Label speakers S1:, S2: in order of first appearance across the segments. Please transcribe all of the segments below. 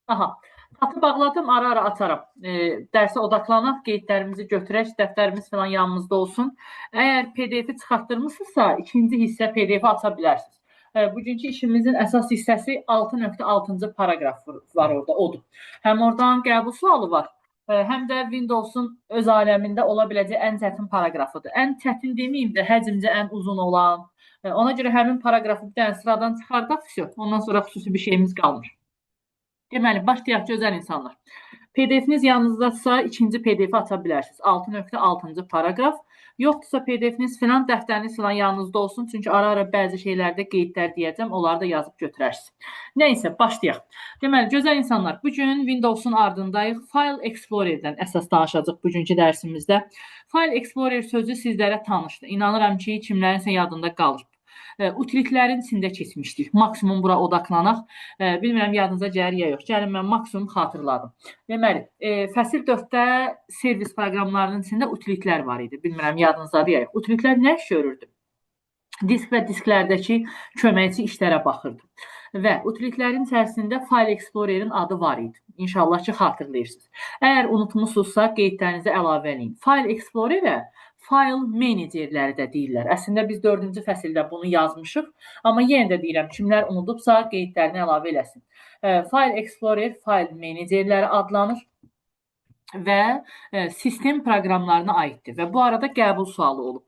S1: Aha. Xatı bağladım, ara-ara açaram. Dərsə odaqlanaq, qeydlərimizi götürək, dəftərimiz falan yanımızda olsun. Əgər PDF-i çıxartdırmısınızsa, ikinci hissə PDF-i aça bilərsiniz. Bugünkü işimizin əsas hissəsi 6.6-cı paragraf var orada, odur. Həm oradan qəbul sualı var, həm də Windows-un öz aləmində ola biləcək ən çətin paragrafıdır. Ən çətin deməyim də, həcmcə ən uzun olan. Ona görə həmin paragrafı bir dənə sıradan çıxardaq, ondan sonra xüsusi bir şeyimiz qalmır. Deməli, başlayaq gözəl insanlar. PDF-iniz yanınızdadsa ikinci PDF-i aça bilərsiniz. 6.6-cı paragraf. Yoxdursa PDF-iniz filan, dəftəriniz filan yanınızda olsun. Çünki ara-ara bəzi şeylərdə qeydlər deyəcəm. Onları da yazıb götürərsiniz. Nəysə, başlayaq. Deməli, gözəl insanlar, bugün Windows-un ardındayıq. File Explorer-dən əsas danışacaq bugünkü dərsimizdə. File Explorer sözü sizlərə tanışdır. İnanıram ki, kimlərinsə yadında qalır. Utilitlərin içində keçmişdik. Maksimum bura odaqlanaq. Bilmirəm yadınıza gəlir ya yox. Gəlin mən maksimum xatırladım. Deməli, fəsil 4-də servis proqramlarının içində utilitlər var idi. Bilmirəm yadınızdadır ya yox. Utilitlər nə iş görürdü? Disk və disklərdəki köməkçi işlərə baxırdı. Və utilitlərin içərisində File Explorer-in adı var idi. İnşallah ki, xatırlayırsınız. Əgər unutmuşsunuzsa, qeydlərinizə əlavə edin. File Explorer-ə file menecerləri də deyirlər. Əslində biz 4-cü fəsildə bunu yazmışıq, amma yenə də deyirəm, kimlər unudubsa qeydlərini əlavə eləsin. File Explorer file menecerləri adlanır və sistem proqramlarına aiddir və bu arada qəbul sualı olub.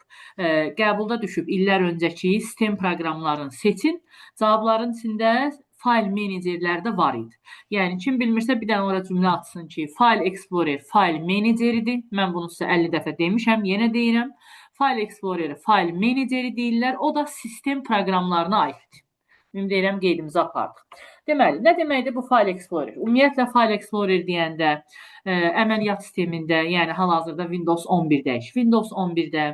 S1: Qəbulda düşüb illər öncəki sistem proqramlarını seçin. Cavabların içində file menecerləri də var idi. Yəni kim bilmirsə bir dənə ora cümlə atsın ki, File Explorer file meneceridir. Mən bunu sizə 50 dəfə demişəm, yenə deyirəm. File Explorer file meneceri deyirlər. O da sistem proqramlarına aiddir. Ümid edirəm qeydimizi apardıq. Deməli, nə deməkdir bu File Explorer? Ümumiyyətlə File Explorer deyəndə əməliyyat sistemində, yəni hal-hazırda Windows 11-dəyik. Windows 11-də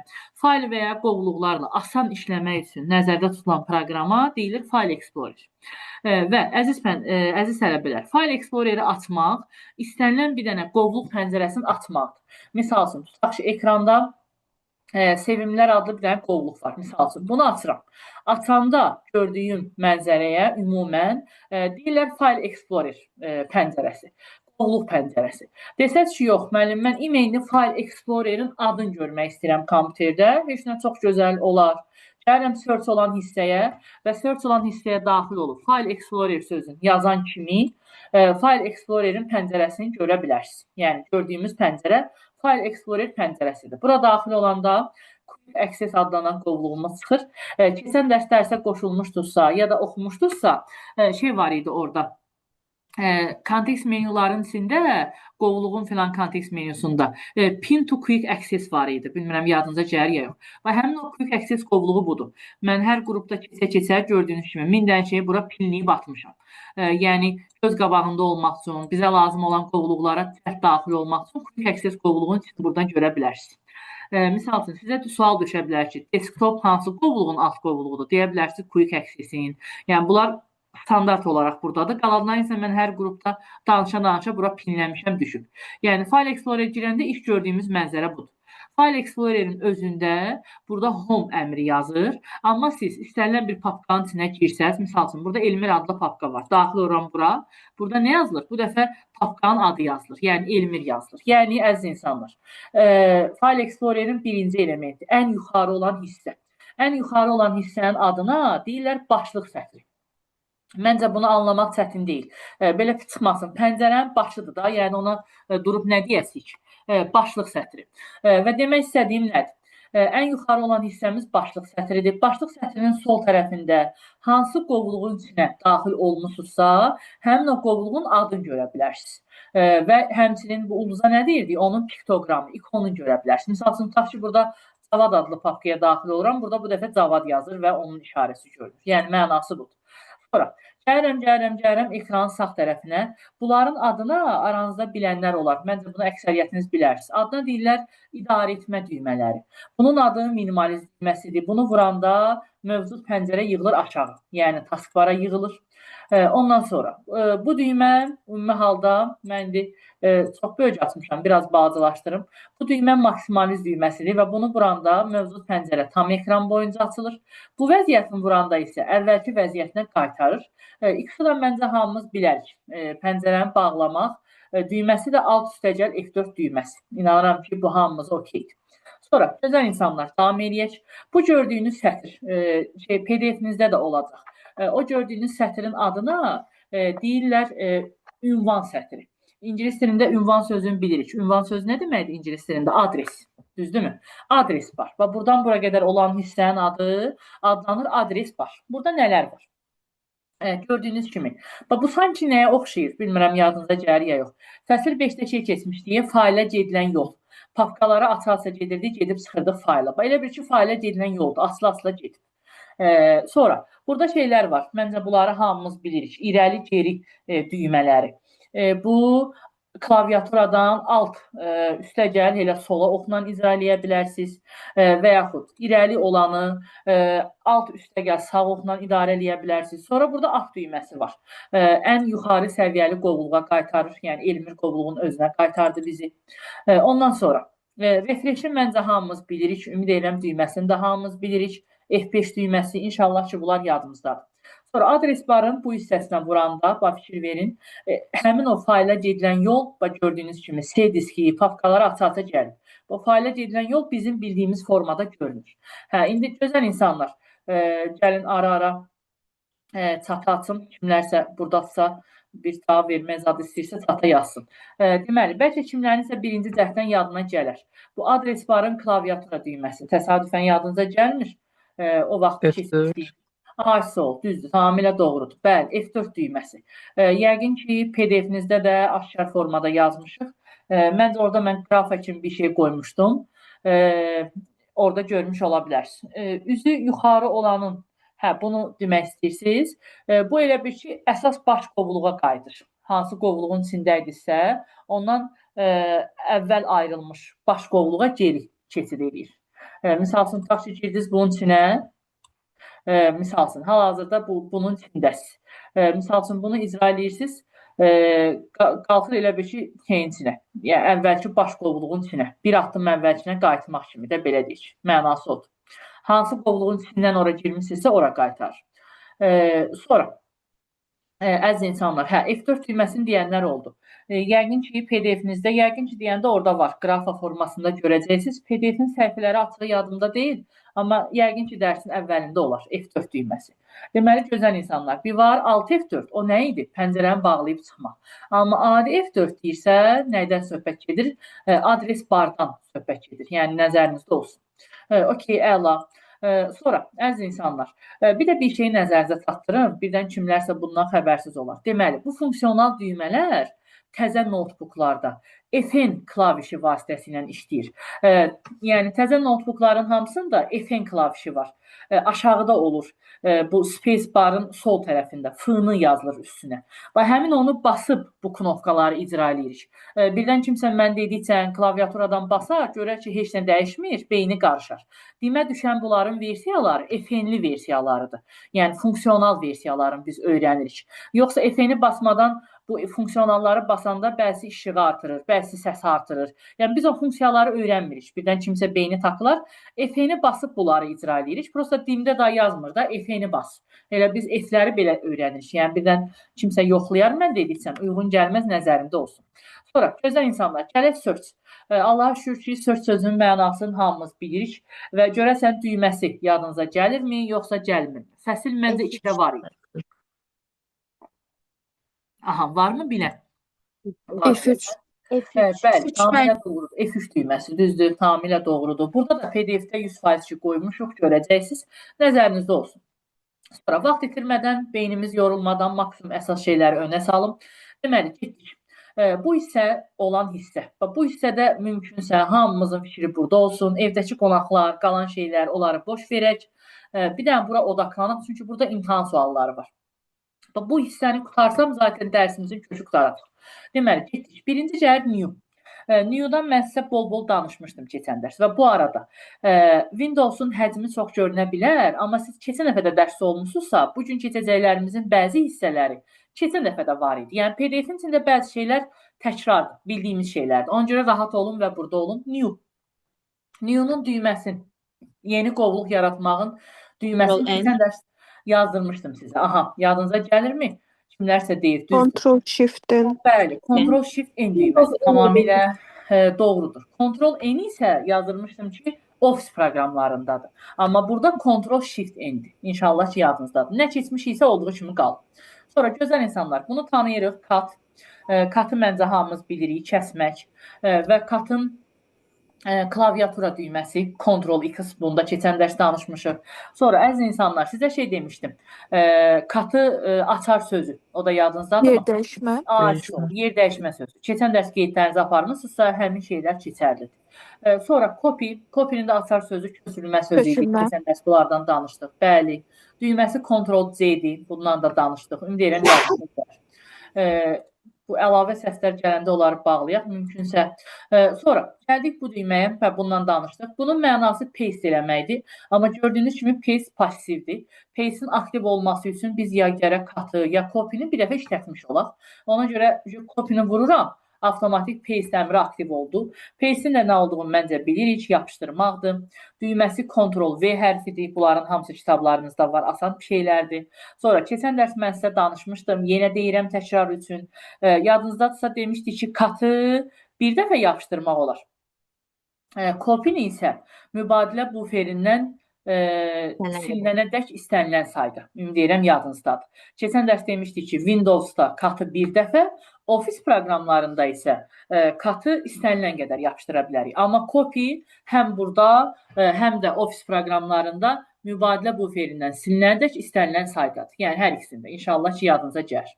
S1: fayl və ya qovluqlarla asan işləmək üçün nəzərdə tutulan proqrama deyilir File Explorer. Və əziz tələbələr, File Explorer-i açmaq istənilən bir dənə qovluq pəncərəsini açmaqdır. Misal üçün, tutaq ki, ekranda Sevimlər adlı bir dənə qovluq var. Misal üçün, bunu açıram. Açanda gördüyüm mənzərəyə ümumən deyirlər File Explorer pəncərəsi. Qovluq pəncərəsi. Desəz ki, yox, müəllim, mən emailini File Explorer-in adını görmək istəyirəm kompüterdə. Heç nə çox gözəl olar. Gəlirəm search olan hissəyə və search olan hissəyə daxil olub File Explorer sözünü yazan kimi File Explorer-in pəncərəsini görə bilərsiniz. Yəni, gördüyümüz pəncərə File Explorer pəncərəsidir. Bura daxil olanda Quick Access adlanan qovluğumuz çıxır. Keçən dərsdə qoşulmuşdursa ya da oxumuşdursa, şey var idi orada. Kontekst menyuların içində, qovluğun filan kontekst menyusunda Pin to Quick Access var idi. Bilmirəm yadınıza gəlir ya yox. Və həmin o Quick Access qovluğu budur. Mən hər qrupda keçə-keçə gördüyünüz kimi 1000 dənə şeyi bura pinləyib atmışam. Yəni göz qabağında olmaq üçün, bizə lazım olan qovluqlara cəhd daxil olmaq üçün Quick Access qovluğunu buradan görə bilərsiniz. Misal üçün, sizə sual düşə bilər ki, desktop hansı qovluğun alt qovluğudur? Deyə bilərsiniz Quick Access-in. Yəni bunlar standart olaraq buradadır. Qalanlar isə mən hər qrupda danışa-danışa bura pinləmişəm, düşüb. Yəni, File Explorer girəndə ilk gördüyümüz mənzərə budur. File Explorer-in özündə burada Home əmri yazır. Amma siz istənilən bir papkanın içinə girsəz, misal üçün, burada Elmir adlı papka var. Daxil olan bura. Burada nə yazılır? Bu dəfə papkanın adı yazılır. Yəni, Elmir yazılır. Yəni, əziz insanlar, File Explorer-in birinci elementi, ən yuxarı olan hissə. Ən yuxarı olan hissənin adına deyirlər başlıq sətri. Məncə bunu anlamaq çətin deyil. Belə çıxmasın. Pəncərənin başıdır da, yəni ona durub nə deyəsik? Başlıq sətri. Və demək istədiyim nədir? Ən yuxarı olan hissəmiz başlıq sətridir. Başlıq sətrinin sol tərəfində hansı qovluğun içinə daxil olmuşsunuzsa, həmin o qovluğun adını görə bilərsiniz. Və həmçinin bu ulduza nə deyirdik? Onun piktogramı, ikonunu görə bilərsiniz. Misal üçün, tutaq ki, burada Cavad adlı papkaya daxil oluram. Burada bu dəfə Cavad yazır və onun işarəsi görünür. Yəni, mənası budur. Sonra, gəlirəm ekranın sağ tərəfinə. Bunların adına aranızda bilənlər olar. Məncə bunu əksəriyyətiniz bilərsiniz. Adına deyirlər idarə etmə düymələri. Bunun adı minimaliz düyməsidir. Bunu vuranda mövcud pəncərə yığılır aşağı, yəni taskbara yığılır. Ondan sonra bu düymə ümumi halda mən indi çox böyük açmışam, biraz balacalaşdırım. Bu düymə maksimaliz düyməsidir və bunu vuranda mövcud pəncərə tam ekran boyunca açılır. Bu vəziyyətin vuranda isə əvvəlki vəziyyətinə qaytarır. İkisindən məncə hamımız bilərik. Pəncərəni bağlamaq düyməsi də alt üstəgəl F4 düyməsi. İnanıram ki, bu hamımıza okeydir. Sonra gözəl insanlar davam edək. Bu gördüyünüz sətr PDF-inizdə də olacaq. O gördüyünüz sətrin adına deyirlər ünvan sətri. İngilis dilində ünvan sözünü bilirik. Ünvan sözü nə deməkdir ingilis dilində? Adres. Düzdürmü? Adres var. Və buradan bura qədər olan hissənin adı adlanır adres var. Burada nələr var? Gördüyünüz kimi. Bu sanki nəyə oxşayır? Bilmirəm yadınıza gəlir ya yox. Fəsil 5-də keçmişdik. Failə gedilən yol. Papkaları aça-aça gedirdik, gedib çıxırdıq fayla. Elə bir ki, failə gedilən yoldur. Asla-asla gedib. Sonra burada şeylər var. Məncə bunları hamımız bilirik. İrəli, geri düymələri. Bu klaviaturadan alt üstəgəl elə sola oxla icra eləyə bilərsiniz və yaxud irəli olanı alt üstəgəl sağ oxla idarə eləyə bilərsiniz. Sonra burada alt düyməsi var. Ən yuxarı səviyyəli qovluğa qaytarır. Yəni Elmir qovluğun özünə qaytardı bizi. Ondan sonra refresh'i məncə hamımız bilirik. Ümid edirəm düyməsini də hamımız bilirik. F5 düyməsi, inşallah ki, bunlar yadımızdadır. Sonra adres barın bu hissəsinə vuranda, fikir verin, həmin o fayla gedilən yol, gördüyünüz kimi, C diski, papkaları aça-aça gəlir. Bu fayla gedilən yol bizim bildiyimiz formada görünür. İndi gözəl insanlar, gəlin ara-ara çata açın, kimlərsə buradadsa, bir cavab vermək adı istəyirsə çata yazsın. Deməli, bəlkə kimlərinsə birinci cəhddən yadına gələr. Bu adres barın klaviatura düyməsi təsadüfən yadınıza gəlmir. O vaxt keçmişdik. Sol, düzdür, tamamilə doğrudur. Bəli, F4 düyməsi. Yəqin ki, PDF-inizdə də aşkar formada yazmışıq. Məncə orada mən qrafa kimi bir şey qoymuşdum. Orada görmüş ola bilərsiniz. Üzü yuxarı olanın, bunu demək istəyirsiniz. Bu elə bir ki, əsas baş qovluğa qayıdır. Hansı qovluğun içindəydirsə, ondan əvvəl ayrılmış baş qovluğa geri keçid edir. Misal üçün, tutaq ki, girdiniz bunun içinə, misal üçün, hal-hazırda bunun içindəsiz. Misal üçün, bunu icra edirsiniz, qalxır elə bir ki, şeyin içinə, yəni əvvəlki baş qovluğun içinə, bir addım əvvəlkinə qayıtmaq kimi də belə deyək, mənası odur. Hansı qovluğun içindən ora girmişsinizsə, ora qaytarır. Sonra, əziz insanlar, F4 düyməsini deyənlər oldu. Yəqin ki, PDF-inizdə, yəqin ki, deyəndə orada var, qrafa formasında görəcəksiniz. PDF-in səhifələri açığı yadımda deyil, amma yəqin ki, dərsin əvvəlində olar, F4 düyməsi. Deməli, gözəl insanlar, bir var, alt F4, o nə idi? Pəncərəni bağlayıb çıxmaq. Amma adi F4 deyirsə, nədən söhbət gedir? Adres bardan söhbət gedir, yəni nəzərinizdə olsun. Okey, əla. Sonra, əziz insanlar, bir də bir şeyi nəzərinizə çatdırım, birdən kimlərsə bundan xəbərsiz olar. Deməli, bu funksional düymələr təzə notebooklarda FN klavişi vasitəsilə işləyir. Yəni, təzə notebookların hamısında FN klavişi var. Aşağıda olur. Bu space barın sol tərəfində F-nı yazılır üstünə. Və həmin onu basıb bu knopkaları icra edirik. Birdən kimsə mən dedikcən klaviaturadan basar, görər ki, heç nə dəyişmir, beyni qarışar. Demə düşən bunların versiyaları FN-li versiyalarıdır. Yəni, funksional versiyalarını biz öyrənirik. Yoxsa FN-i basmadan bu funksionalları basanda bəzi işığı artırır, bəzi səsi artırır. Yəni, biz o funksiyaları öyrənmirik. Birdən kimsə beyni takılar, FN-i basıb bunları icra edirik. Prosta dildə daha yazmır da, FN-i bas. Elə biz F-ləri belə öyrənirik. Yəni, birdən kimsə yoxlayar, mən dedikcəm, uyğun gəlməz nəzərimdə olsun. Sonra, gözəl insanlar, gələk search. Allaha şükür ki, search sözünün mənasını hamımız bilirik və görəsən düyməsi yadınıza gəlirmi, yoxsa gəlmir? Fəsil məncə içində var idi. Aha, varmı bilən?
S2: F3.
S1: Bəli, tamamilə doğrudur. F3 düyməsi, düzdür, tamamilə doğrudur. Burada da PDF-də 100% ki, qoymuşuq, görəcəksiniz. Nəzərinizdə olsun. Sonra, vaxt itirmədən, beynimiz yorulmadan maksimum əsas şeyləri önə salım. Deməli, getdik. Bu hissə olan hissə. Bu hissədə mümkünsə hamımızın fikri burada olsun. Evdəki qonaqlar, qalan şeylər, onları boş verək. Bir dənə bura odaqlanaq, çünki burada imtahan sualları var. Bu hissəni qutarsam, zaten dərsimizin kökü qutaracaq. Deməli, getdik. Birinci cəhət new. New-dan mən sizə bol-bol danışmışdım keçən dərs və bu arada Windows-un həcmi çox görünə bilər, amma siz keçən dəfə də dərs olmusunuzsa, bu gün keçəcəklərimizin bəzi hissələri keçən dəfə də var idi. Yəni PDF-in içində bəzi şeylər təkrardır, bildiyimiz şeylərdir. Ona görə rahat olun və burada olun. New-nun düyməsini, yeni qovluq yaratmağın düyməsini keçən dərs yazdırmışdım sizə. Aha, yadınıza gəlirmi? Kimlərsə deyir, düzdür.
S2: Ctrl-Shift-N.
S1: Bəli, Ctrl-Shift-N düyməsi tamamilə doğrudur. Ctrl-N isə yazdırmışdım ki, Office proqramlarındadır. Amma burada Ctrl-Shift-N-dir. İnşallah ki, yadınızdadır. Nə keçmiş isə olduğu kimi qalır. Sonra gözəl insanlar, bunu tanıyırıq. Cut. Cut'ı məncə hamımız bilirik, kəsmək və Cut'ın klaviatura düyməsi, Ctrl-X, bunda keçən dərs danışmışıq. Sonra əziz insanlar, sizə şey demişdim, Cut'ı açar sözü, o da yadınızdadır mı?
S2: Yer dəyişmə.
S1: Yer dəyişmə sözü. Keçən dərs qeydlərinizi aparmışsınızsa, həmin şeylər keçərlidir. Sonra copy-nin də açar sözü köçürülmə sözü idi. Keçən dərs bunlardan danışdıq. Bəli, düyməsi Ctrl-C-dir, bundan da danışdıq. Ümid edirəm yadınızdadır. Bu əlavə səslər gələndə onları bağlayaq mümkünsə. Sonra gəldik bu düyməyə və bundan danışdıq. Bunun mənası paste eləməkdir. Amma gördüyünüz kimi paste passivdir. Paste'in aktiv olması üçün biz ya gərək Cut'ı, ya copy-ni bir dəfə işlətmiş olaq. Ona görə copy-ni vururam. Avtomatik paste əmri aktiv oldu. Paste'in də nə olduğunu məncə bilirik, yapışdırmaqdır. Düyməsi Ctrl-V hərfidir. Bunların hamısı kitablarınızda var, asan bir şeylərdir. Sonra keçən dərs mən sizə danışmışdım. Yenə deyirəm təkrar üçün. Yadınızdadırsa demişdik ki, Cut'ı bir dəfə yapışdırmaq olar. Copy-ni isə mübadilə buferindən silinənədək istənilən sayda. Ümid edirəm yadınızdadır. Keçən dərs demişdik ki, Windows-da Cut'ı bir dəfə, Office proqramlarında isə Cut'ı istənilən qədər yapışdıra bilərik. Amma copy həm burada, həm də Office proqramlarında mübadilə buferindən silinənədək istənilən saydadır. Yəni hər ikisində. İnşallah ki, yadınıza gəlir.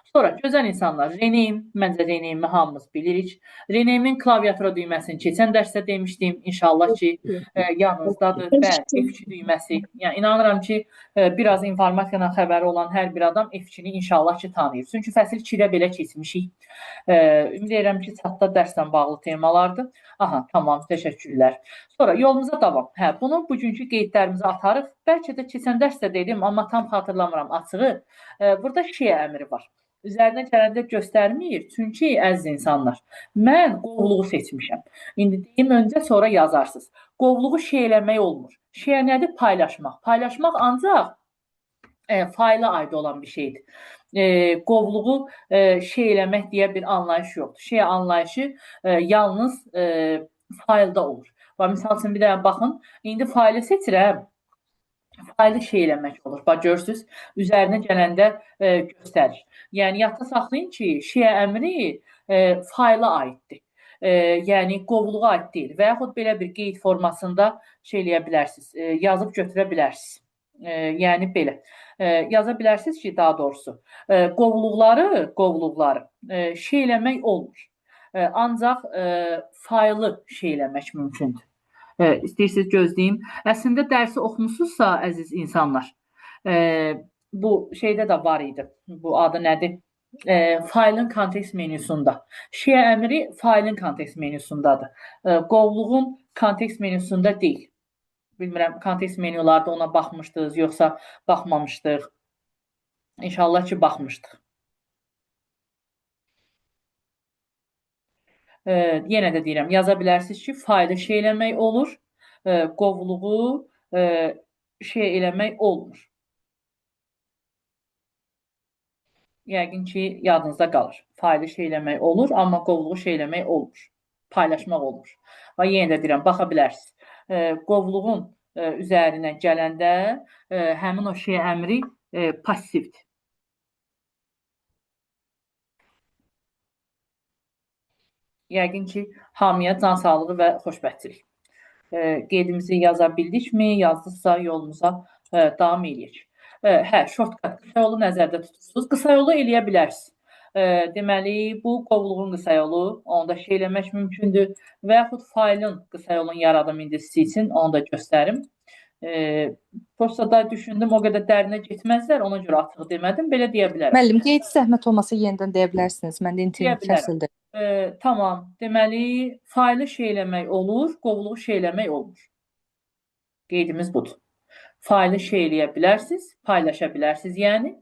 S1: Sonra gözəl insanlar, rename, məncə rename-i hamımız bilirik. Rename-in klaviatura düyməsini keçən dərsdə demişdim. İnşallah ki, yanınızdadır. Bəli, F2 düyməsi. Yəni inanıram ki, biraz informasiyadan xəbəri olan hər bir adam F2-ni inşallah ki, tanıyır. Çünki fəsil 2-də belə keçmişik. Ümid edirəm ki, çatda dərslə bağlı temalardır. Aha, tamam, təşəkkürlər. Sonra yolumuza davam. Bunu bugünkü qeydlərimizə atarıq. Bəlkə də keçən dərsdə dedim, amma tam xatırlamıram açığı. Burada şiə əmri var. Üzərinə gələndə göstərmir. Çünki əziz insanlar, mən qovluğu seçmişəm. İndi deyim öncə, sonra yazarsınız. Qovluğu şeyləmək olmur. Şiə nədir? Paylaşmaq. Paylaşmaq ancaq fayla aid olan bir şeydir. Qovluğu şeyləmək deyə bir anlayış yoxdur. Şiə anlayışı yalnız faylda olur. Misal üçün bir də baxın, indi faylı seçirəm. Faylı şeyləmək olur. Bax, görürsünüz, üzərinə gələndə göstərir. Yəni, yadda saxlayın ki, şiə əmri fayla aiddir. Yəni, qovluğa aid deyil. Və yaxud belə bir qeyd formasında şeyləyə bilərsiniz, yazıb götürə bilərsiniz. Yəni, belə. Yaza bilərsiniz ki, daha doğrusu, qovluqları şeyləmək olmur. Ancaq faylı şeyləmək mümkündür. İstəyirsiniz gözləyim. Əslində dərsi oxumusunuzsa, əziz insanlar, bu şeydə də var idi. Bu adı nədir? Faylın kontekst menüsunda. Şiə əmri faylın kontekst menüsundadır. Qovluğun kontekst menüsunda deyil. Bilmirəm, kontekst menülarda ona baxmışdınız, yoxsa baxmamışdıq. İnşallah ki, baxmışdıq. Yenə də deyirəm, yaza bilərsiniz ki, faylı şeyləmək olur, qovluğu şey eləmək olmur. Yəqin ki, yadınızda qalır. Faylı şeyləmək olur, amma qovluğu şeyləmək olmur. Paylaşmaq olmur. Və yenə də deyirəm, baxa bilərsiniz. Qovluğun üzərinə gələndə həmin o şey əmri passivdir. Yəqin ki, hamıya can sağlığı və xoşbəxtçilik. Qeydimizi yaza bildikmi, yazdıqsa yolumuza davam edək. Shortcut, qısa yolu nəzərdə tutursunuz. Qısa yolu eləyə bilərsiniz. Deməli, bu qovluğun qısa yolu, onu da şeyləmək mümkündür. Və yaxud faylın qısa yolun yaradım indisi üçün onu da göstərim. Prosta da düşündüm, o qədər dərinə getməzlər, ona görə artıq demədim, belə deyə bilərəm.
S3: Müəllim, qeyd zəhmət olmasa yenidən deyə bilərsiniz. Məndə internet kəsildi.
S1: Tamam. Deməli, faylı şeyləmək olur, qovluğu şeyləmək olmur. Qeydimiz budur. Faylı şeyləyə bilərsiniz, paylaşa bilərsiniz yəni.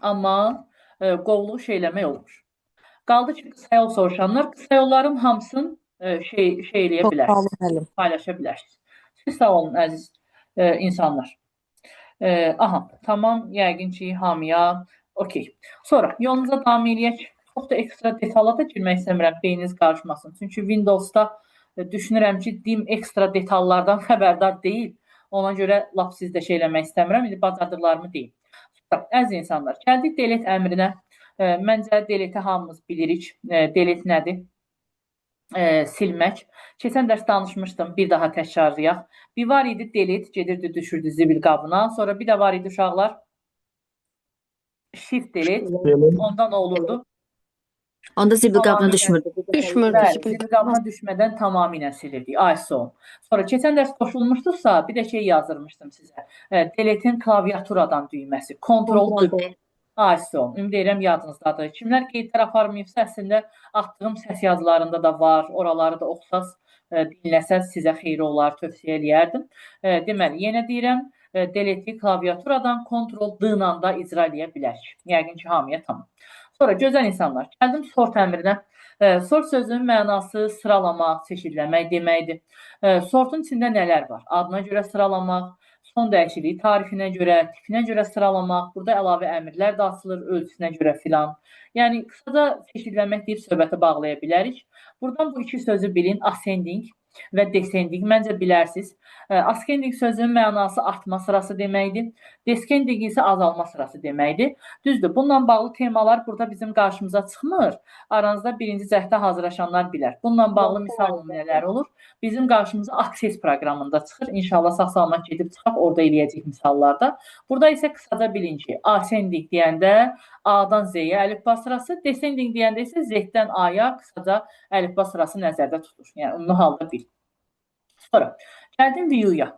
S1: Amma qovluğu şeyləmək olmur. Qaldı ki, qısa yol soruşanlar, qısa yolların hamısını şeyləyə
S2: Çox sağ olun
S1: bilərsiniz,
S2: müəllim.
S1: paylaşa bilərsiniz. Siz sağ olun, əziz insanlar. Aha, tamam, yəqin ki, hamıya okey. Sonra yolunuza davam eləyək. Çox da ekstra detala da girmək istəmirəm, beyniniz qarışmasın. Çünki Windows'da düşünürəm ki, dim ekstra detallardan xəbərdar deyil. Ona görə lap sizdə şey eləmək istəmirəm. İndi bacardıqlarımı deyim. Əziz insanlar, gəldik delete əmrinə. Məncə delete hamımız bilirik. Delete nədir? Silmək. Keçən dərs danışmışdım, bir daha təkrarlayaq. Bir var idi delete, gedirdi, düşürdü zibil qabına. Sonra bir də var idi uşaqlar shift delete. Onda nə olurdu?
S2: Onda zibil qabına düşmürdü.
S1: Bəli, zibil qabına düşmədən tamamilə silirdik. Ay son. Sonra keçən dərs qoşulmuşdusa, bir də şey yazırmışdım sizə. Delete'in klaviaturadan düyməsi. Ctrl-D. Ay son. Ümid edirəm yadınızdadır. Kimlər qeydlər aparmayıbsa, əslində atdığım səs yazılarında da var. Oraları da oxusaz, dinləsəz sizə xeyri olar, tövsiyə eləyərdim. Deməli, yenə deyirəm, delete klaviaturadan Ctrl-D ilə da icra eləyə bilərik. Yəqin ki, hamıya tamam. Sonra gözəl insanlar, gəldim sort əmrinə. Sort sözünün mənası sıralamaq, çeşidləmək deməkdir. Sortun içində nələr var? Adına görə sıralamaq, son dəyişikliyi tarifinə görə, tipinə görə sıralamaq, burada əlavə əmrlər də açılır, ölçüsünə görə filan. Yəni, qısaca çeşidləmək deyib söhbəti bağlaya bilərik. Buradan bu iki sözü bilin, ascending və descending, məncə bilərsiniz. Ascending sözünün mənası artma sırası deməkdir. Descending isə azalma sırası deməkdir. Düzdür, bununla bağlı temalar burada bizim qarşımıza çıxmır. Aranızda birinci cəhdə hazırlaşanlar bilər. Bununla bağlı misal nümunələr olur. Bizim qarşımıza Access proqramında çıxır. İnşallah sağ-salamat gedib çıxaq, orada eləyəcək misallarda. Burada isə qısaca bilin ki, ascending deyəndə A-dan Z-yə əlifba sırası, descending deyəndə isə Z-dən A-ya qısaca əlifba sırası nəzərdə tutulur. Yəni, ümumi halda bil. Sonra, gəldim view-ya.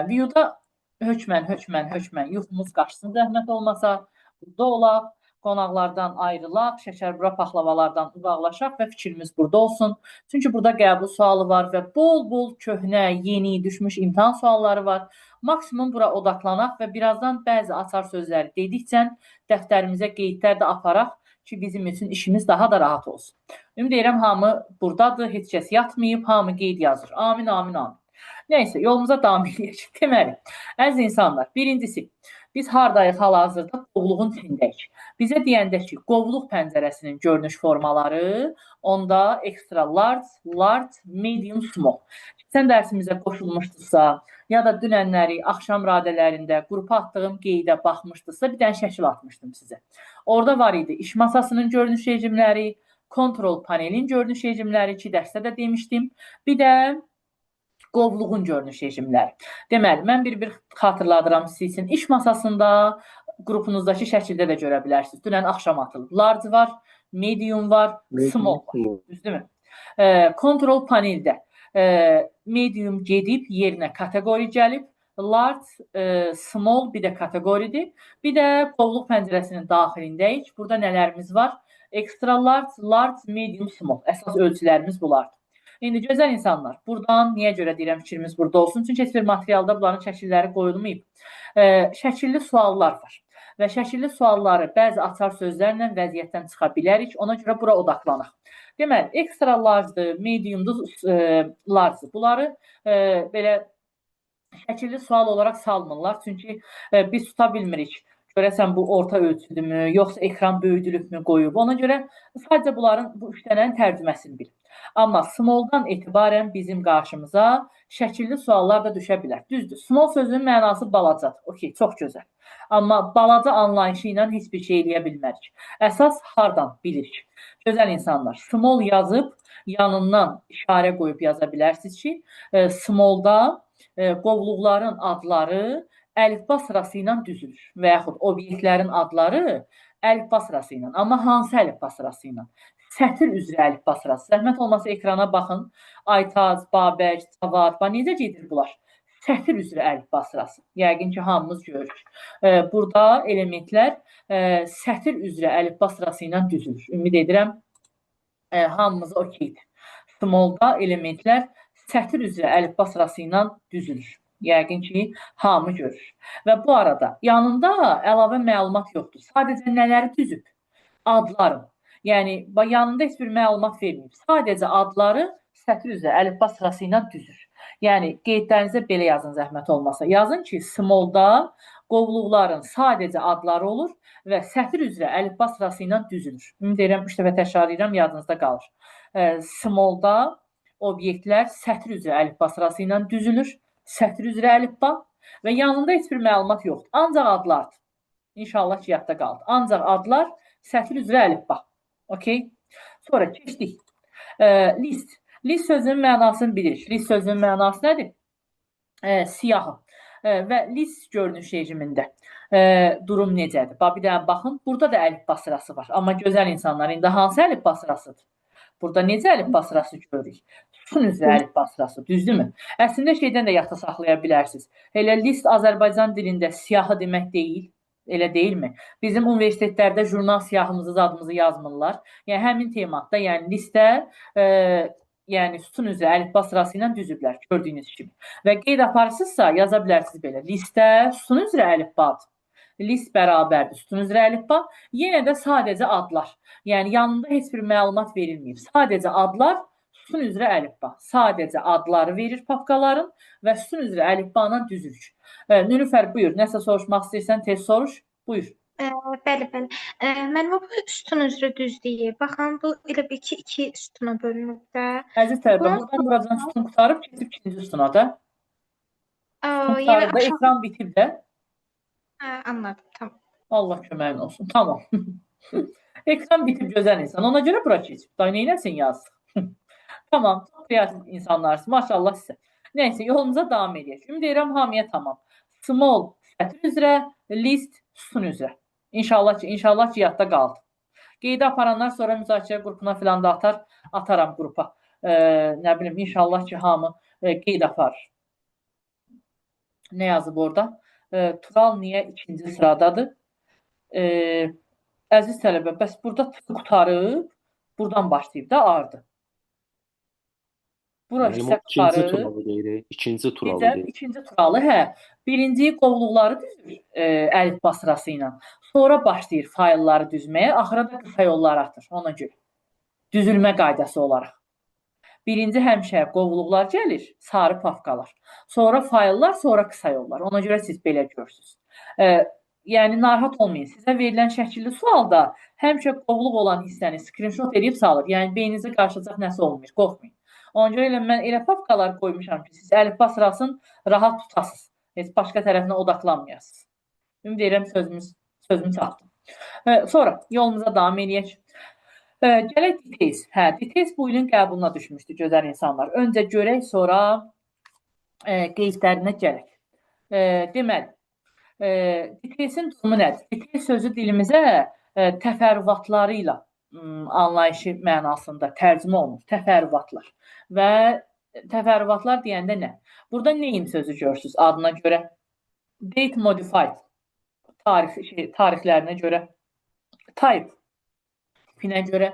S1: View-da hökmən, yuxumuz qaçsın, zəhmət olmasa, burada olaq, qonaqlardan ayrılaq, şəkərbura paxlavalardan uzaqlaşaq və fikrimiz burada olsun. Çünki burada qəbul sualı var və bol-bol köhnə, yeni, düşmüş imtahan sualları var. Maksimum bura odaqlanaq və birazdan bəzi açar sözləri dedikcə dəftərimizə qeydlər də aparaq ki, bizim üçün işimiz daha da rahat olsun. Ümid edirəm, hamı buradadır, heç kəs yatmayıb, hamı qeyd yazır. Amin, amin, amin. Neyse, yolumuza davam edək. Deməli, əziz insanlar, birincisi, biz hardayıq hal-hazırda? Qovluğun içindəyik. Bizə deyəndə ki, qovluq pəncərəsinin görünüş formaları, onda extra large, medium, small. Sən dərsimizə qoşulmuşdursa, ya da dünənləri axşam radələrində qrupa atdığım qeydə baxmışdırsa, bir dənə şəkil atmışdım sizə. Orada var idi iş masasının görünüş rejimləri, kontrol panelin görünüş rejimləri ki, dərsdə də demişdim. Bir də qovluğun görünüş rejimləri. Deməli, mən bir xatırladıram sizin iş masasında qrupunuzdakı şəkildə də görə bilərsiniz. Dünən axşam atılıb. Large var, medium var, small var. Düzdürmü? Kontrol paneldə medium gedib yerinə kateqori gəlib. Large, small bir də kateqoridir. Bir də qovluq pəncərəsinin daxilindəyik. Burada nələrimiz var? Extra large, medium, small. Əsas ölçülərimiz bunlardır. İndi gözəl insanlar, buradan niyə görə deyirəm fikrimiz burada olsun? Çünki heç bir materialda bunların şəkilləri qoyulmayıb. Şəkilli suallar var və şəkilli sualları bəzi açar sözlərlə vəziyyətdən çıxa bilərik. Ona görə bura odaqlanaq. Deməli, extra large'dır, medium'dur, large'dır. Bunları belə şəkilli sual olaraq salmırlar. Çünki biz tuta bilmirik. Görəsən bu orta ölçüdürmü, yoxsa ekran böyüdülübmü qoyub. Ona görə sadəcə bunların bu üç dənənin tərcüməsini bil. Amma small'dan etibarən bizim qarşımıza şəkilli suallar da düşə bilər. Düzdür, small sözünün mənası balacadır. Okey, çox gözəl. Amma balaca anlayışı ilə heç bir şey eləyə bilmərik. Əsas hardan bilirik? Gözəl insanlar, small yazıb yanından işarə qoyub yaza bilərsiniz ki, small'da qovluqların adları əlifba sırası ilə düzülür və yaxud obyektlərin adları əlifba sırası ilə. Amma hansı əlifba sırası ilə? Sətir üzrə əlifba sırası. Zəhmət olmasa ekrana baxın. Aytaz, Babək, Cavad, necə gedir bunlar? sətir üzrə əlifba sırası. Yəqin ki, hamımız görürük. Burada elementlər sətir üzrə əlifba sırası ilə düzülür. Ümid edirəm, hamımız okeydir. Smallda elementlər sətir üzrə əlifba sırası ilə düzülür. Yəqin ki, hamı görür. Və bu arada yanında əlavə məlumat yoxdur. Sadəcə nələri düzüb? Adları. Yəni, yanında heç bir məlumat verməyib. Sadəcə adları sətir üzrə əlifba sırası ilə düzür. Yəni, qeydlərinizə belə yazın zəhmət olmasa. Yazın ki, smallda qovluqların sadəcə adları olur və sətir üzrə əlifba sırası ilə düzülür. Ümid edirəm, 3 dəfə təkrar edirəm, yadınızda qalır. Smallda obyektlər sətir üzrə əlifba sırası ilə düzülür. Sətir üzrə əlifba və yanında heç bir məlumat yoxdur. Ancaq adlardır. İnşallah ki, yadda qaldı. Ancaq adlar sətir üzrə əlifba. Okay? Sonra keçdik. List. List sözünün mənasını bilirik. List sözünün mənası nədir? Siyahı. Və list görünüş rejimində durum necədir? Bir dənə baxın, burada da əlifba sırası var. Amma gözəl insanlar, indi hansı əlifba sırasıdır? Burada necə əlifba sırası görürük? Sütun üzrə əlifba sırası, düzdürmü? Əslində şeydən də yadda saxlaya bilərsiniz. Elə list Azərbaycan dilində siyahı demək deyil. Elə deyilmi? Bizim universitetlərdə jurnal siyahımızı, adımızı yazmırlar. Yəni, həmin tematda, yəni listə yəni sütun üzrə əlifba sırası ilə düzüblər, gördüyünüz kimi. Və qeyd aparırsınızsa, yaza bilərsiniz belə. Listə sütun üzrə əlifbadır. List bərabərdir sütun üzrə əlifba. Yenə də sadəcə adlar. Yəni, yanında heç bir məlumat verilməyib. Sadəcə adlar, sütun üzrə əlifba. Sadəcə adları verir papkaların və sütun üzrə əlifba ilə düzülür. Nilüfər, buyur. Nəsə soruşmaq istəyirsən, tez soruş. Buyur.
S3: Bəli. Mən bu sütun üzrə düz deyir. Baxın, bu elə bir iki sütuna bölünüb də.
S1: Əziz tələbə, buradan sütun qutarıb, keçib ikinci sütuna da. Sütun qutarıb da, ekran bitib də.
S3: Anladım, tamam.
S1: Allah köməyin olsun. Tamam. Ekran bitib gözəl insan. Ona görə bura keçib. Da neynəsin yazsın. Tamam. Çox kreativ insanlarsın. Maşallah sizə. Neyse, yolumuza davam edək. Ümid edirəm hamıya tamam. Small sətir üzrə, list sütun üzrə. İnşallah ki, yadda qaldı. Qeydə aparanlar sonra müzakirə qrupuna filan da ataram qrupa. Nə bilim, inşallah ki, hamı qeyd aparır. Nə yazıb orada? Tural niyə ikinci sıradadır? Əziz tələbə, bəs burada qutarıb, buradan başlayıb da ardı. Burası isə qutarıb.
S4: İkinci turalı,
S1: hə. Birinci qovluqları düzür əlifba sırası ilə. Sonra başlayır faylları düzməyə, axıra da qısa yollar atır ona görə. Düzülmə qaydası olaraq. Birinci həmişə qovluqlar gəlir, sarı pafkalar. Sonra fayllar, sonra qısa yollar. Ona görə siz belə görürsünüz. Yəni, narahat olmayın. Sizə verilən şəkilli sualda həmişə qovluq olan hissəni screenshot edib salır. Yəni, beyninizə qarşılacaq nəsə olmayır, qorxmayın. Ona görə mən elə pafkalar qoymuşam ki, siz əlifba sırasını rahat tutasınız. Heç başqa tərəfinə odaqlanmayasınız. Ümid edirəm sözümü çatdım. Sonra yolumuza davam edək. Gələk details. Details bu ilin qəbuluna düşmüşdü, gözəl insanlar. Öncə görək, sonra qeydlərinə gələk. Deməli, detailsin durumu nədir? Detail sözü dilimizə təfərrüvatları ilə anlayışı mənasında tərcümə olunur. Təfərrüvatlar. Və təfərrüvatlar deyəndə nə? Burada name sözü görürsünüz adına görə. Date modified. Tarixlərinə görə. Type. Tipinə görə.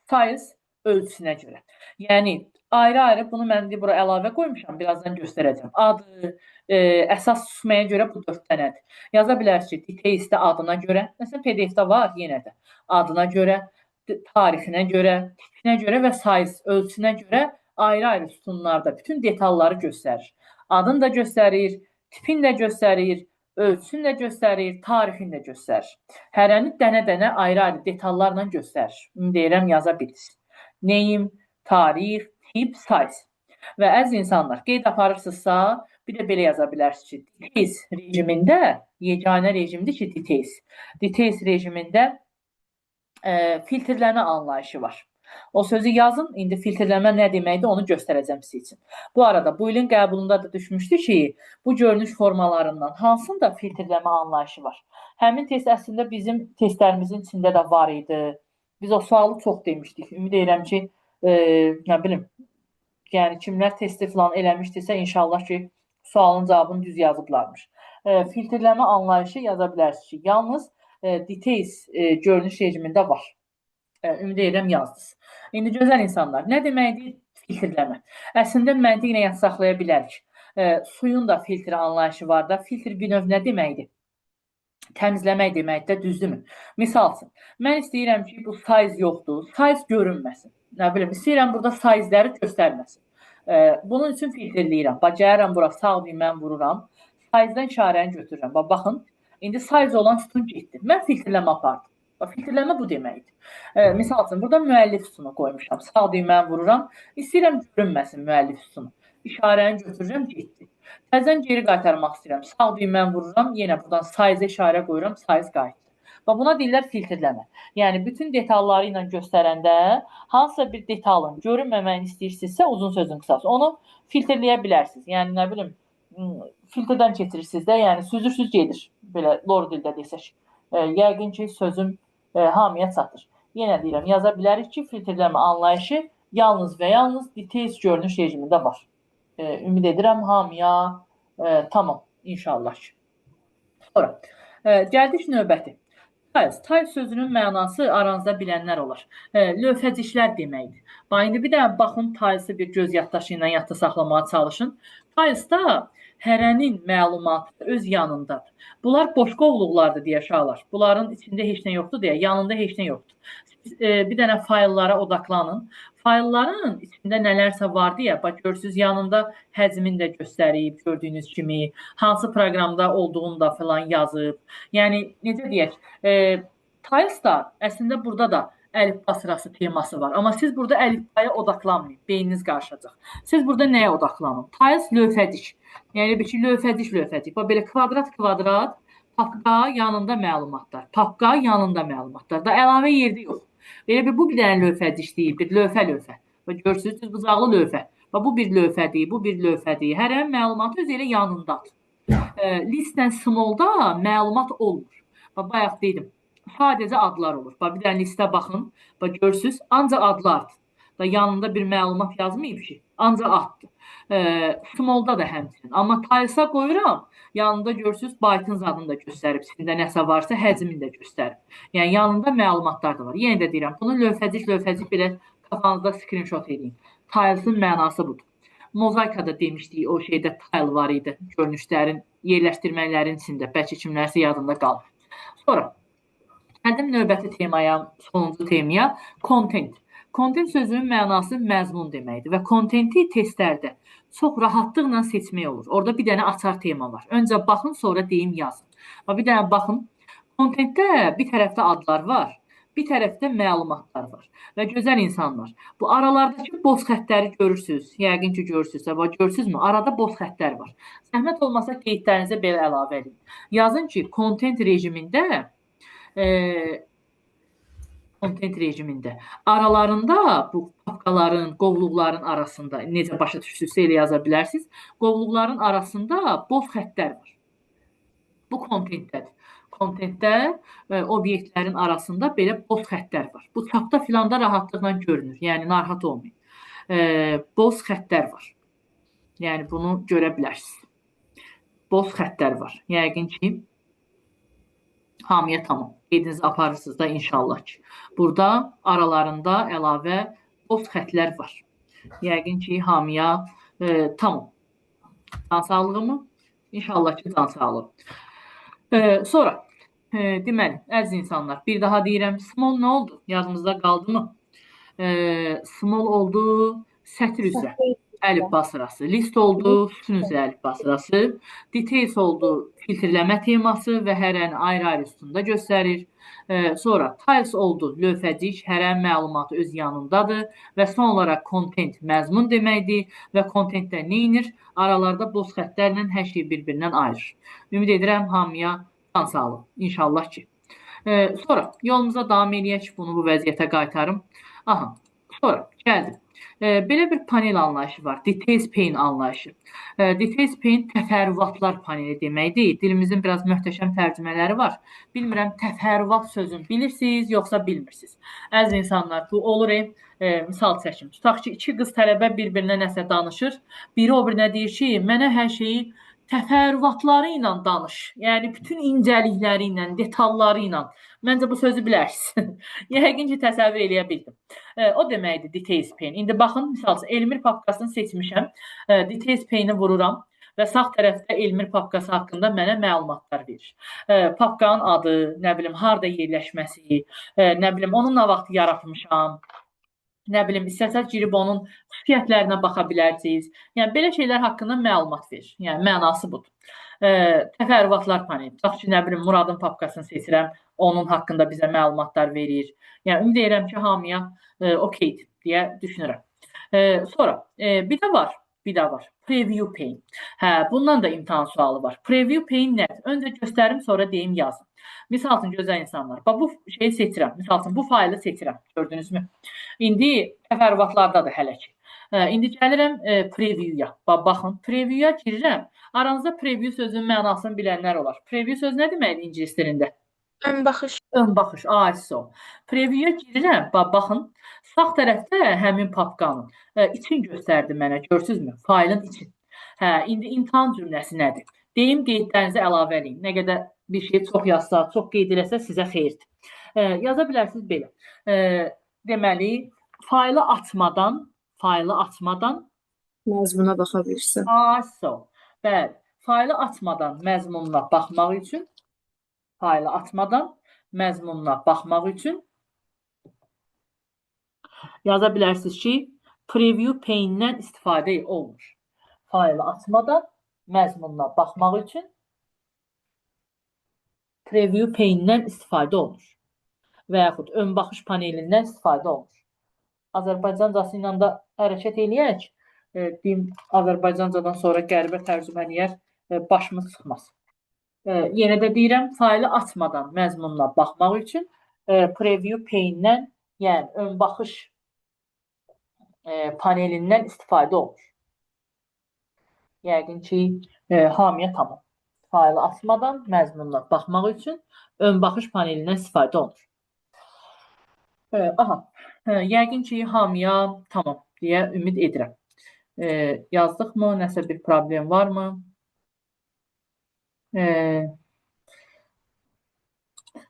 S1: Size. Ölçüsünə görə. Yəni, ayrı-ayrı bunu mən bura əlavə qoymuşam. Birazdan göstərəcəm. Adı, əsas susmaya görə bu 4 dənədir. Yaza bilərsiniz ki, detailsdə adına görə. Məsələn, PDF-də var yenə də. Adına görə, tarixinə görə, tipinə görə və size, ölçüsünə görə ayrı-ayrı sütunlarda bütün detalları göstərir. Adını da göstərir, tipini də göstərir, ölçüsünü də göstərir, tarixini də göstərir. Hərəni dənə-dənə ayrı-ayrı detallarla göstərir. Ümid edirəm yaza bilirsiniz. Name, tarix, tip, size. Və əziz insanlar, qeyd aparırsınızsa, bir də belə yaza bilərsiniz ki, details rejimində, yeganə rejimdir ki, details. Details rejimində filtrləmə anlayışı var. O sözü yazın, indi filtrləmə nə deməkdir, onu göstərəcəm sizin üçün. Bu arada, bu ilin qəbulunda da düşmüşdü ki, bu görünüş formalarından hansında filtrləmə anlayışı var. Həmin test əslində bizim testlərimizin içində də var idi. Biz o sualı çox demişdik. Ümid edirəm ki, nə bilim, yəni kimlər testi falan eləmişdirsə, inşallah ki, Sualın cavabını düz yazıblarmış. Filtrləmə anlayışı yaza bilərsiniz ki, yalnız details görünüş rejimində var. Ümid edirəm yazdınız. İndi gözəl insanlar, nə deməkdir filtrləmə? Əslində məntiqlə yad saxlaya bilərik. Suyun da filtr anlayışı var da. Filtr bir növ nə deməkdir? Təmizləmək deməkdir, düzdürmü? Misal üçün, mən istəyirəm ki, bu size yoxdur, size görünməsin. Nə bilim, istəyirəm burada sizeləri göstərməsin. Bunun üçün filtrləyirəm. Gəlirəm bura, sağ düyməni vururam, sizedən işarəni götürürəm. Baxın, indi size olan sütun getdi. Mən filtrləmə apardım. Filtrləmə bu deməkdir. Misal üçün, burada müəllif sütunu qoymuşam. Sağ düyməni vururam, istəyirəm görünməsin müəllif sütunu. İşarəni götürürəm, getdi. Təzədən geri qaytarmaq istəyirəm. Sağ düyməni vururam, yenə buradan size işarə qoyuram, size qayıtdı. Buna deyirlər filtrləmə. Yəni, bütün detalları ilə göstərəndə hansısa bir detalın görünməməyini istəyirsinizsə, uzun sözün qısası, onu filtrləyə bilərsiniz. Yəni, nə bilim, filtrdən keçirirsiniz də, yəni süzürsüz gedir. Belə lor dildə desək. Yəqin ki, sözüm hamıya çatır. Yenə deyirəm, yaza bilərik ki, filtrləmə anlayışı yalnız və yalnız details görünüş rejimində var. Ümid edirəm hamıya tamam, inşallah ki. Sonra, gəldik növbəti. Tiles sözünün mənası aranızda bilənlər olar. Lövhəciklər deməkdir. İndi bir də baxın, tilesi bir göz yaddaşı ilə yadda saxlamağa çalışın. Tilesda hərənin məlumatı öz yanındadır. Bunlar boş qovluqlardır deyə uşaqlar. Bunların içində heç nə yoxdur deyə, yanında heç nə yoxdur. Bir dənə fayllara odaqlanın. Faylların içində nələrsə var deyə, bax görürsünüz, yanında həcmini də göstərib, gördüyünüz kimi, hansı proqramda olduğunu da falan yazıb. Yəni, necə deyək, Tilesda əslində burada da əlifba sırası teması var. Amma siz burada əlifbaya odaqlanmayın, beyniniz qarışacaq. Siz burada nəyə odaqlanın? Tiles lövhəcik. Yəni, bir ki, lövhəcik. Bax, belə kvadrat, papqa yanında məlumatlar. Papqa yanında məlumatlar. Da əlavə yerdə yox. Belə bu bir dənə lövhəcik deyil, bir lövhə. Görürsünüz, bucaqlı lövhə. Bu bir lövhədir. Hər məlumatı öz elə yanındadır. Listdən smallda məlumat olmur. Bayaq dedim, sadəcə adlar olur. Bir dənə listə baxın, görürsünüz, ancaq adlardır. Yanında bir məlumat yazmayıb ki, ancaq addır. Smallda da həmçinin. Amma tilesa qoyuram, yanında görürsünüz, byte'ın zadını da göstərib. İçində nəsə varsa, həcmini də göstərib. Yəni, yanında məlumatlar da var. Yenə də deyirəm, bunu lövhəcik belə kafanızda screenshot edin. Tilesin mənası budur. Mozaikada demişdik, o şeydə tile var idi. Görünüşlərin, yerləşdirmələrin içində. Bəlkə kimlərsə yadında qalır. Sonra, gəldim növbəti temaya, sonuncu temaya, content. Content sözünün mənası məzmun deməkdir və contenti testlərdə çox rahatlıqla seçmək olur. Orada bir dənə açar tema var. Öncə baxın, sonra deyim yazın. Bir dənə baxın, contentdə bir tərəfdə adlar var, bir tərəfdə məlumatlar var. Və gözəl insanlar, bu aralardakı boz xəttləri görürsünüz. Yəqin ki, görürsünüzmü? Arada boz xəttlər var. Zəhmət olmasa qeydlərinizə belə əlavə edin. Yazın ki, content rejimində aralarında bu papqaların, qovluqların arasında, necə başa düşdünüzsə elə yaza bilərsiniz, qovluqların arasında boz xəttlər var. Bu contentdədir. Contentdə obyektlərin arasında belə boz xəttlər var. Bu çapda filanda rahatlıqla görünür. Yəni, narahat olmayın. Boz xəttlər var. Yəni, bunu görə bilərsiniz. Boz xəttlər var. Yəqin ki, hamıya tamam. Qeydinizi aparırsınız da inşallah ki. Burada aralarında əlavə boz xətlər var. Yəqin ki, hamıya tamam. Can sağlığı mı? İnşallah ki, can sağlığı. Sonra, deməli, əziz insanlar, bir daha deyirəm, small nə oldu? Yadımızda qaldı mı? Small oldu, sətr üzrə. Əlifba sırası. List oldu, sütun üzrə əlifba sırası. Details oldu, filtrləmə teması və hərəni ayrı-ayrı sütunda göstərir. Sonra tiles oldu, lövhəcik, hərə məlumatı öz yanındadır və son olaraq content məzmun deməkdir və contentdə neyinir? Aralarda boz xəttlərlə hər şey bir-birindən ayırır. Ümid edirəm hamıya can sağlıq. İnşallah ki. Sonra yolumuza davam edək ki, bunu bu vəziyyətə qaytarım. Aha, sonra gəldim. Belə bir panel anlayışı var. Details pane anlayışı. Details pane təfərrüatlar paneli deməkdir. Dilimizin biraz möhtəşəm tərcümələri var. Bilmirəm təfərrüat sözünü bilirsiniz yoxsa bilmirsiniz. Əziz insanlar, bu olur. Misal çəkim. Tutaq ki, iki qız tələbə bir-birinə nəsə danışır. Biri o birinə deyir ki, mənə hər şeyi təfərrüatları ilə danış. Yəni bütün incəlikləri ilə, detalları ilə. Məncə bu sözü bilərsiniz. Yəqin ki, təsəvvür eləyə bildim. O deməkdir details pane. İndi baxın, misal üçün Elmir papkasını seçmişəm. Details pane-i vururam və sağ tərəfdə Elmir papkası haqqında mənə məlumatlar verir. Papkanın adı, nə bilim, harda yerləşməsi, nə bilim, onu nə vaxt yaratmışam, nə bilim, istəsəz girib onun xüsusiyyətlərinə baxa bilərsiniz. Yəni, belə şeylər haqqında məlumat verir. Yəni, mənası budur. Təfərrüatlar paneli. Tutaq ki, nə bilim, Muradın papkasını seçirəm, onun haqqında bizə məlumatlar verir. Yəni, ümid edirəm ki, hamıya okeydir deyə düşünürəm. Sonra, bir də var. Preview pane. Bundan da imtahan sualı var. Preview pane nədir? Öncə göstərim, sonra deyim, yazın. Misal üçün, gözəl insanlar, bu şeyi seçirəm. Misal üçün, bu faylı seçirəm. Gördünüzmü? İndi təfərrüatlardadır hələ ki. İndi gəlirəm preview-ya. Baxın, preview-ya girirəm. Aranızda preview sözünün mənasını bilənlər olar. Preview söz nə deməkdir ingilis dilində?
S3: Ön baxış.
S1: Ön baxış, ISO. Preview-ya girirəm, baxın, sağ tərəfdə həmin papkanın için göstərdi mənə, görürsünüzmü? Faylın için. İndi imtahan cümləsi nədir? Deyim, qeydlərinizi əlavə edin. Nə qədər bir şey çox yazsa, çox qeyd eləsə sizə xeyirdir. Yaza bilərsiniz belə. Deməli, faylı açmadan
S2: Məzmuna baxa bilirsən.
S1: ISO. Bəli, faylı açmadan məzmununa baxmaq üçün yaza bilərsiniz ki, preview pane-dən istifadə olunur. Faylı açmadan məzmununa baxmaq üçün preview pane-dən istifadə olunur. Və yaxud ön baxış panelindən istifadə olunur. Azərbaycancası ilə də hərəkət eləyək. Deyim, Azərbaycancadan sonra qəribə tərcümə eləyər, başımız çıxmaz. Yenə də deyirəm, faylı açmadan məzmununa baxmaq üçün preview pane-dən, yəni ön baxış panelindən istifadə olunur. Yəqin ki, hamıya tamam. Faylı açmadan məzmununa baxmaq üçün ön baxış panelindən istifadə olunur. Yəqin ki, hamıya tamam deyə ümid edirəm. Yazdıq mı? Nəsə bir problem var mı?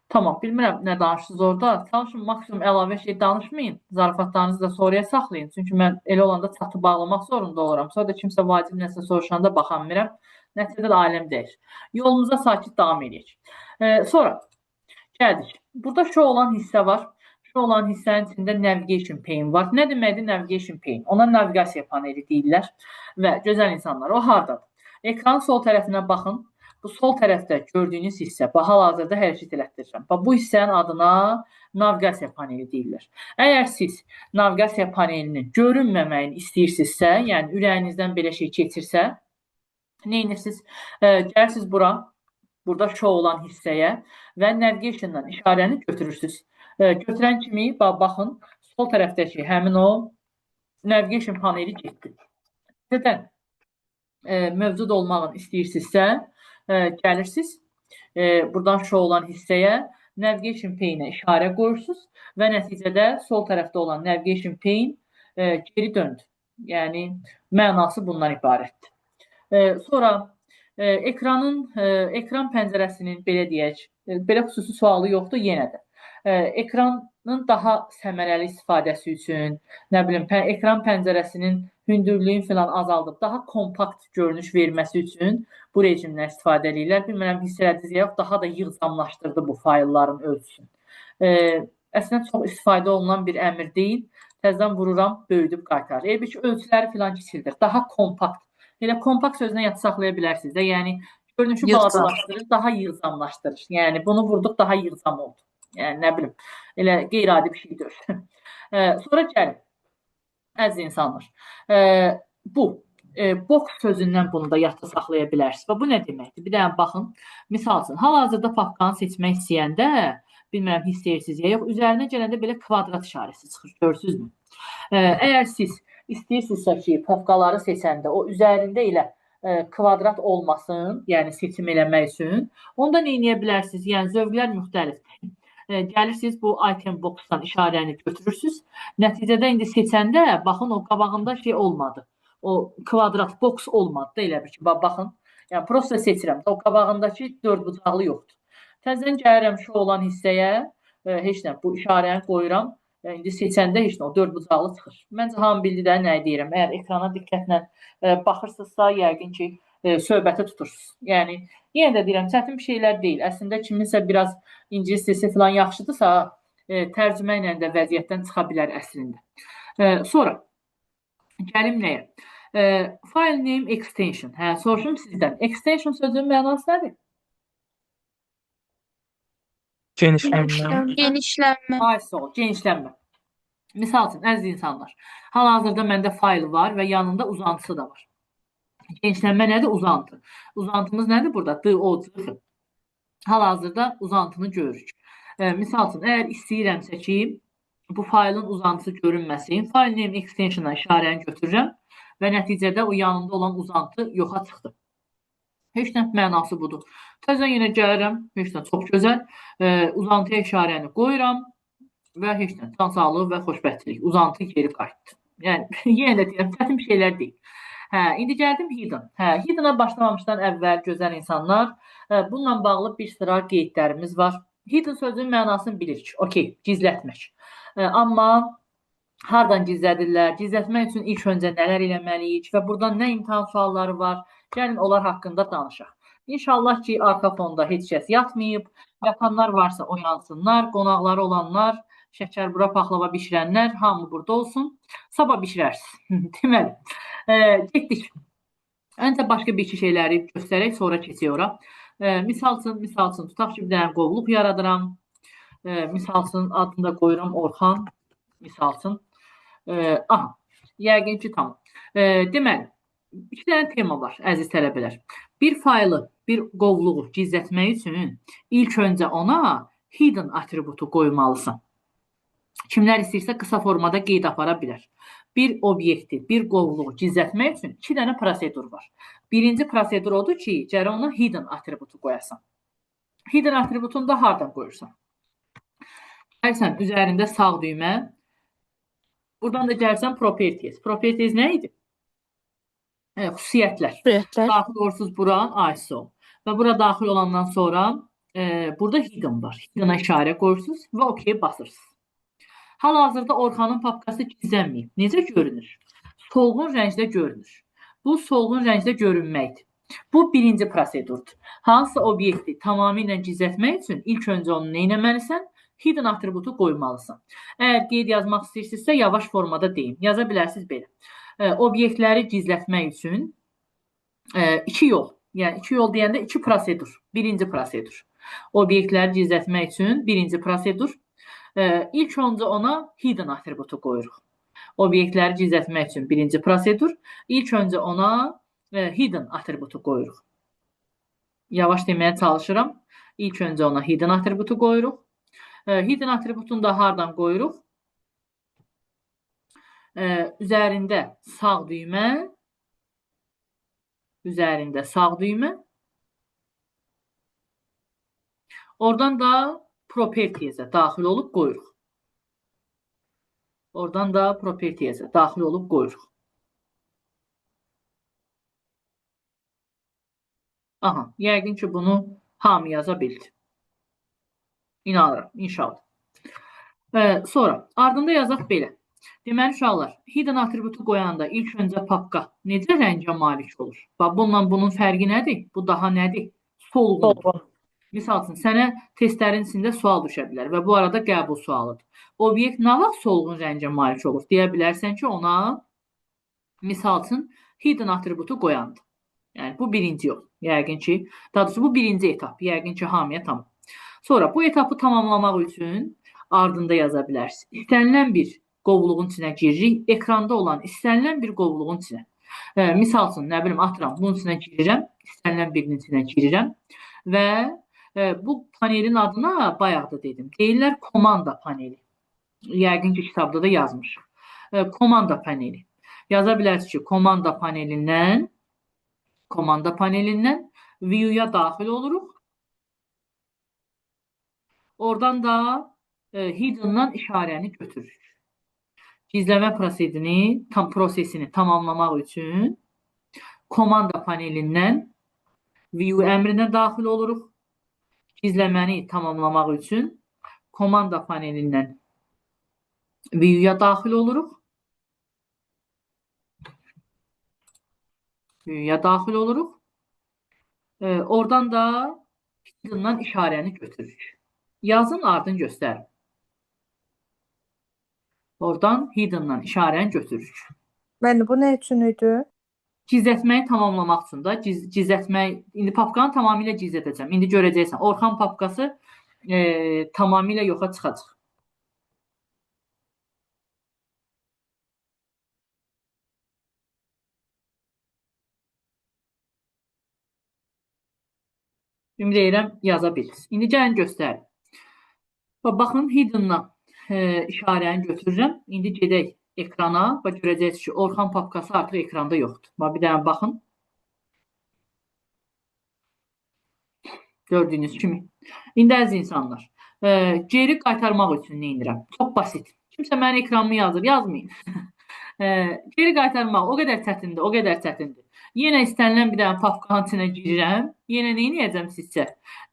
S1: Tamam, bilmirəm nə danışdınız orada. Çalışın, maksimum əlavə şey danışmayın. Zarafatlarınızı da sonraya saxlayın. Çünki mən elə olanda çatı bağlamaq zorunda oluram. Sonra da kimsə vacib nəsə soruşanda baxamıram. Nəticədə də aləm deyir. Yolumuza sakit davam edək. Sonra gəldik. Burada şu olan hissə var. Şu olan hissənin içində navigation pane var. Nə deməkdir navigation pane? Ona naviqasiya paneli deyirlər. Və gözəl insanlar, o hardadır? Ekranın sol tərəfinə baxın. Bu sol tərəfdə gördüyünüz hissə, hal-hazırda hərəkət elətdirirəm. Bu hissənin adına naviqasiya paneli deyirlər. Əgər siz naviqasiya panelinin görünməməyini istəyirsinizsə, yəni ürəyinizdən belə şey keçirsə, nə edirsiniz? Gəlirsiniz bura, burada show olan hissəyə və navigation-dan işarəni götürürsünüz. Götürən kimi, baxın, sol tərəfdəki həmin o navigation paneli getdi. Nədən mövcud olmağını istəyirsinizsə, gəlirsiniz, buradan show olan hissəyə navigation pane-ə işarə qoyursunuz və nəticədə sol tərəfdə olan navigation pane geri döndü. Yəni, mənası bundan ibarətdir. Sonra, ekran pəncərəsinin, belə deyək, belə xüsusi sualı yoxdur, yenə də. Ekranın daha səmərəli istifadəsi üçün, nə bilim, ekran pəncərəsinin hündürlüyün filan azaldıb, daha kompakt görünüş verməsi üçün bu rejimdən istifadə edirlər. Bilmirəm, hiss elədiniz yox, daha da yığcamlaşdırdı bu faylların ölçüsünü. Əslində, çox istifadə olunan bir əmr deyil. Təzədən vururam, böyüdüb qaytarır. Elə bir ki, ölçüləri filan kiçildir. Daha kompakt. Elə kompakt sözünə yad saxlaya bilərsiniz də. Yəni, görünüşü balacalaşdırır, daha yığcamlaşdırır. Yəni, bunu vurduq, daha yığcam oldu. Yəni, nə bilim, elə qeyri-adi bir şey deyil. Sonra gəlin. Əziz insanlar, box sözündən bunu da yadda saxlaya bilərsiniz. Və bu nə deməkdir? Bir dənə baxın. Misal üçün, hal-hazırda papkanı seçmək istəyəndə, bilmirəm, hiss edirsiniz ya yox, üzərinə gələndə belə kvadrat işarəsi çıxır, görürsünüzmü? Əgər siz istəyirsinizsə ki, popqaları seçəndə o üzərində elə kvadrat olmasın, yəni seçim eləmək üçün, onda nə edə bilərsiniz? Yəni zövqlər müxtəlifdir. Gəlirsiniz bu item boxdan işarəni götürürsüz. Nəticədə indi seçəndə baxın o qabağında şey olmadı. O kvadrat box olmadı da elə bir ki, baxın. Yəni prosta seçirəm. O qabağındakı dördbucaqlı yoxdur. Təzədən gəlirəm şu olan hissəyə, heç nə bu işarəni qoyuram. İndi seçəndə heç nə o dördbucaqlı çıxır. Məncə hamı bildi də nə deyirəm. Əgər ekrana diqqətlə baxırsınızsa, yəqin ki, söhbəti tutursunuz. Yəni yenə də deyirəm, çətin bir şeylər deyil. Əslində kiminsə biraz ingilis dilsi falan yaxşıdırsa, tərcümə ilə də vəziyyətdən çıxa bilər əslində. Sonra gəlim nəyə? File name extension. Soruşum sizdən. Extension sözünün mənası nədir?
S3: Genişlənmə.
S1: Genişlənmə. Misal üçün, əziz insanlar, hal-hazırda məndə fayl var və yanında uzantısı da var. Genişlənmə nədir? Uzantı. Uzantımız nədir burada? DOC. Hal-hazırda uzantını görürük. Misal üçün, əgər istəyirəmsə ki, bu faylın uzantısı görünməsin, file name extension'a işarəni götürürəm və nəticədə o yanında olan uzantı yoxa çıxdı. Heç nə mənası budur. Təzən yenə gəlirəm, heç nə çox gözəl. Uzantıya işarəni qoyuram və heç nə can sağlığı və xoşbəxtlik. Uzantı geri qayıtdı. Yəni yenə də deyirəm, çətin bir şeylər deyil. İndi gəldim hidden. Hidden'a başlamamışdan əvvəl gözəl insanlar, bununla bağlı bir sıra qeydlərimiz var. Hidden sözünün mənasını bilirik. Okey, gizlətmək. Amma hardan gizlədirlər? Gizlətmək üçün ilk öncə nələr eləməliyik və buradan nə imtahan sualları var? Gəlin onlar haqqında danışaq. İnşallah ki, arxa fonda heç kəs yatmayıb. Yatanlar varsa oyansınlar, qonaqları olanlar, şəkərbura paxlava bişirənlər hamı burada olsun. Sabah bişirərsiniz. Deməli, getdik. Öncə başqa bir iki şeyləri göstərək, sonra keçək ora. Misal üçün, tutaq ki, bir dənə qovluq yaradıram. Misal üçün, adını da qoyuram Orxan. Misal üçün. Yəqin ki, tamam. Deməli, iki dənə tema var, əziz tələbələr. Bir faylı, bir qovluğu gizlətmək üçün ilk öncə ona hidden atributu qoymalısan. Kimlər istəyirsə qısa formada qeyd apara bilər. Bir obyekti, bir qovluğu gizlətmək üçün iki dənə prosedur var. Birinci prosedur odur ki, gərək ona hidden atributu qoyasan. Hidden atributunu da hardan qoyursan? Gəlsən üzərində sağ düymə. Buradan da gəlsən properties. Properties nə idi? Xüsusiyyətlər. Daxil olursunuz bura ISO. Və bura daxil olandan sonra burada hidden var. Hidden'a işarə qoyursunuz və OK basırsınız. Hal-hazırda Orxanın papkası gizlənməyib. Necə görünür? Solğun rəngdə görünür. Bu solğun rəngdə görünməkdir. Bu birinci prosedurdur. Hansısa obyekti tamamilə gizlətmək üçün ilk öncə onu nə etməlisən? Hidden atributu qoymalısan. Əgər qeyd yazmaq istəyirsinizsə, yavaş formada deyim. Yaza bilərsiniz belə. Obyektləri gizlətmək üçün iki yol. Yəni iki yol deyəndə iki prosedur. Birinci prosedur. Obyektləri gizlətmək üçün birinci prosedur. İlk öncə ona hidden atributu qoyuruq. Obyektləri gizlətmək üçün birinci prosedur. İlk öncə ona hidden atributu qoyuruq. Yavaş deməyə çalışıram. İlk öncə ona hidden atributu qoyuruq. Hidden atributunu da hardan qoyuruq? Üzərində sağ düymə. Üzərində sağ düymə. Oradan da properties'e daxil olub qoyuruq. Oradan da properties'e daxil olub qoyuruq. Aha, yəqin ki, bunu hamı yaza bildi. İnanıram, inşallah. Sonra, ardında yazaq belə. Deməli, uşaqlar, hidden atributu qoyanda ilk öncə papka necə rəngə malik olur? Bununla bunun fərqi nədir? Bu daha nədir? Solğun. Misal üçün, sənə testlərin içində sual düşə bilər və bu arada qəbul sualıdır. Obyekt nə vaxt solğun rəngə malik olur? Deyə bilərsən ki, ona misal üçün hidden atributu qoyandı. Yəni, bu birinci yol. Yəqin ki, daha doğrusu bu birinci etap. Yəqin ki, hamıya tamam. Sonra bu etapı tamamlamaq üçün ardında yaza bilərsiniz. İstənilən bir qovluğun içinə giririk. Ekranda olan istənilən bir qovluğun içinə. Misal üçün, nə bilim, atıram, bunun içinə girirəm. İstənilən birinin içinə girirəm. Və bu panelin adına bayaq da dedim. Deyirlər komanda paneli. Yəqin ki, kitabda da yazmışıq. komanda paneli. Yaza bilərsiniz ki, komanda panelindən view-ya daxil oluruq. Oradan da hidden-dan işarəni götürürük. Gizləmə prosesini tamamlamaq üçün komanda panelindən view əmrinə daxil oluruq. Gizləməni tamamlamaq üçün komanda panelindən view-ya daxil oluruq. Oradan da hidden-dan işarəni götürürük. Yazın, ardını göstərin. Oradan hidden-dan işarəni götürürük.
S5: Bəli, bu nə üçün idi?
S1: Gizlətməyi tamamlamaq üçün də indi papkanı tamamilə gizlədəcəm. İndi görəcəksən, Orxan papkası tamamilə yoxa çıxacaq. Ümid edirəm yaza bilirsiniz. İndi gəlin göstərin. Baxın, hidden-dan işarəni götürürəm. İndi gedək ekrana və görəcəksiniz ki, Orxan papkası artıq ekranda yoxdur. Bir dənə baxın. Gördüyünüz kimi. İndi əziz insanlar, geri qaytarmaq üçün nə edirəm? Çox basit. Kimsə mənim ekranımı yazır, yazmayın. Geri qaytarmaq o qədər çətindir. Yenə istənilən bir dənə papkanın içinə girirəm. Yenə nə edəcəm sizcə?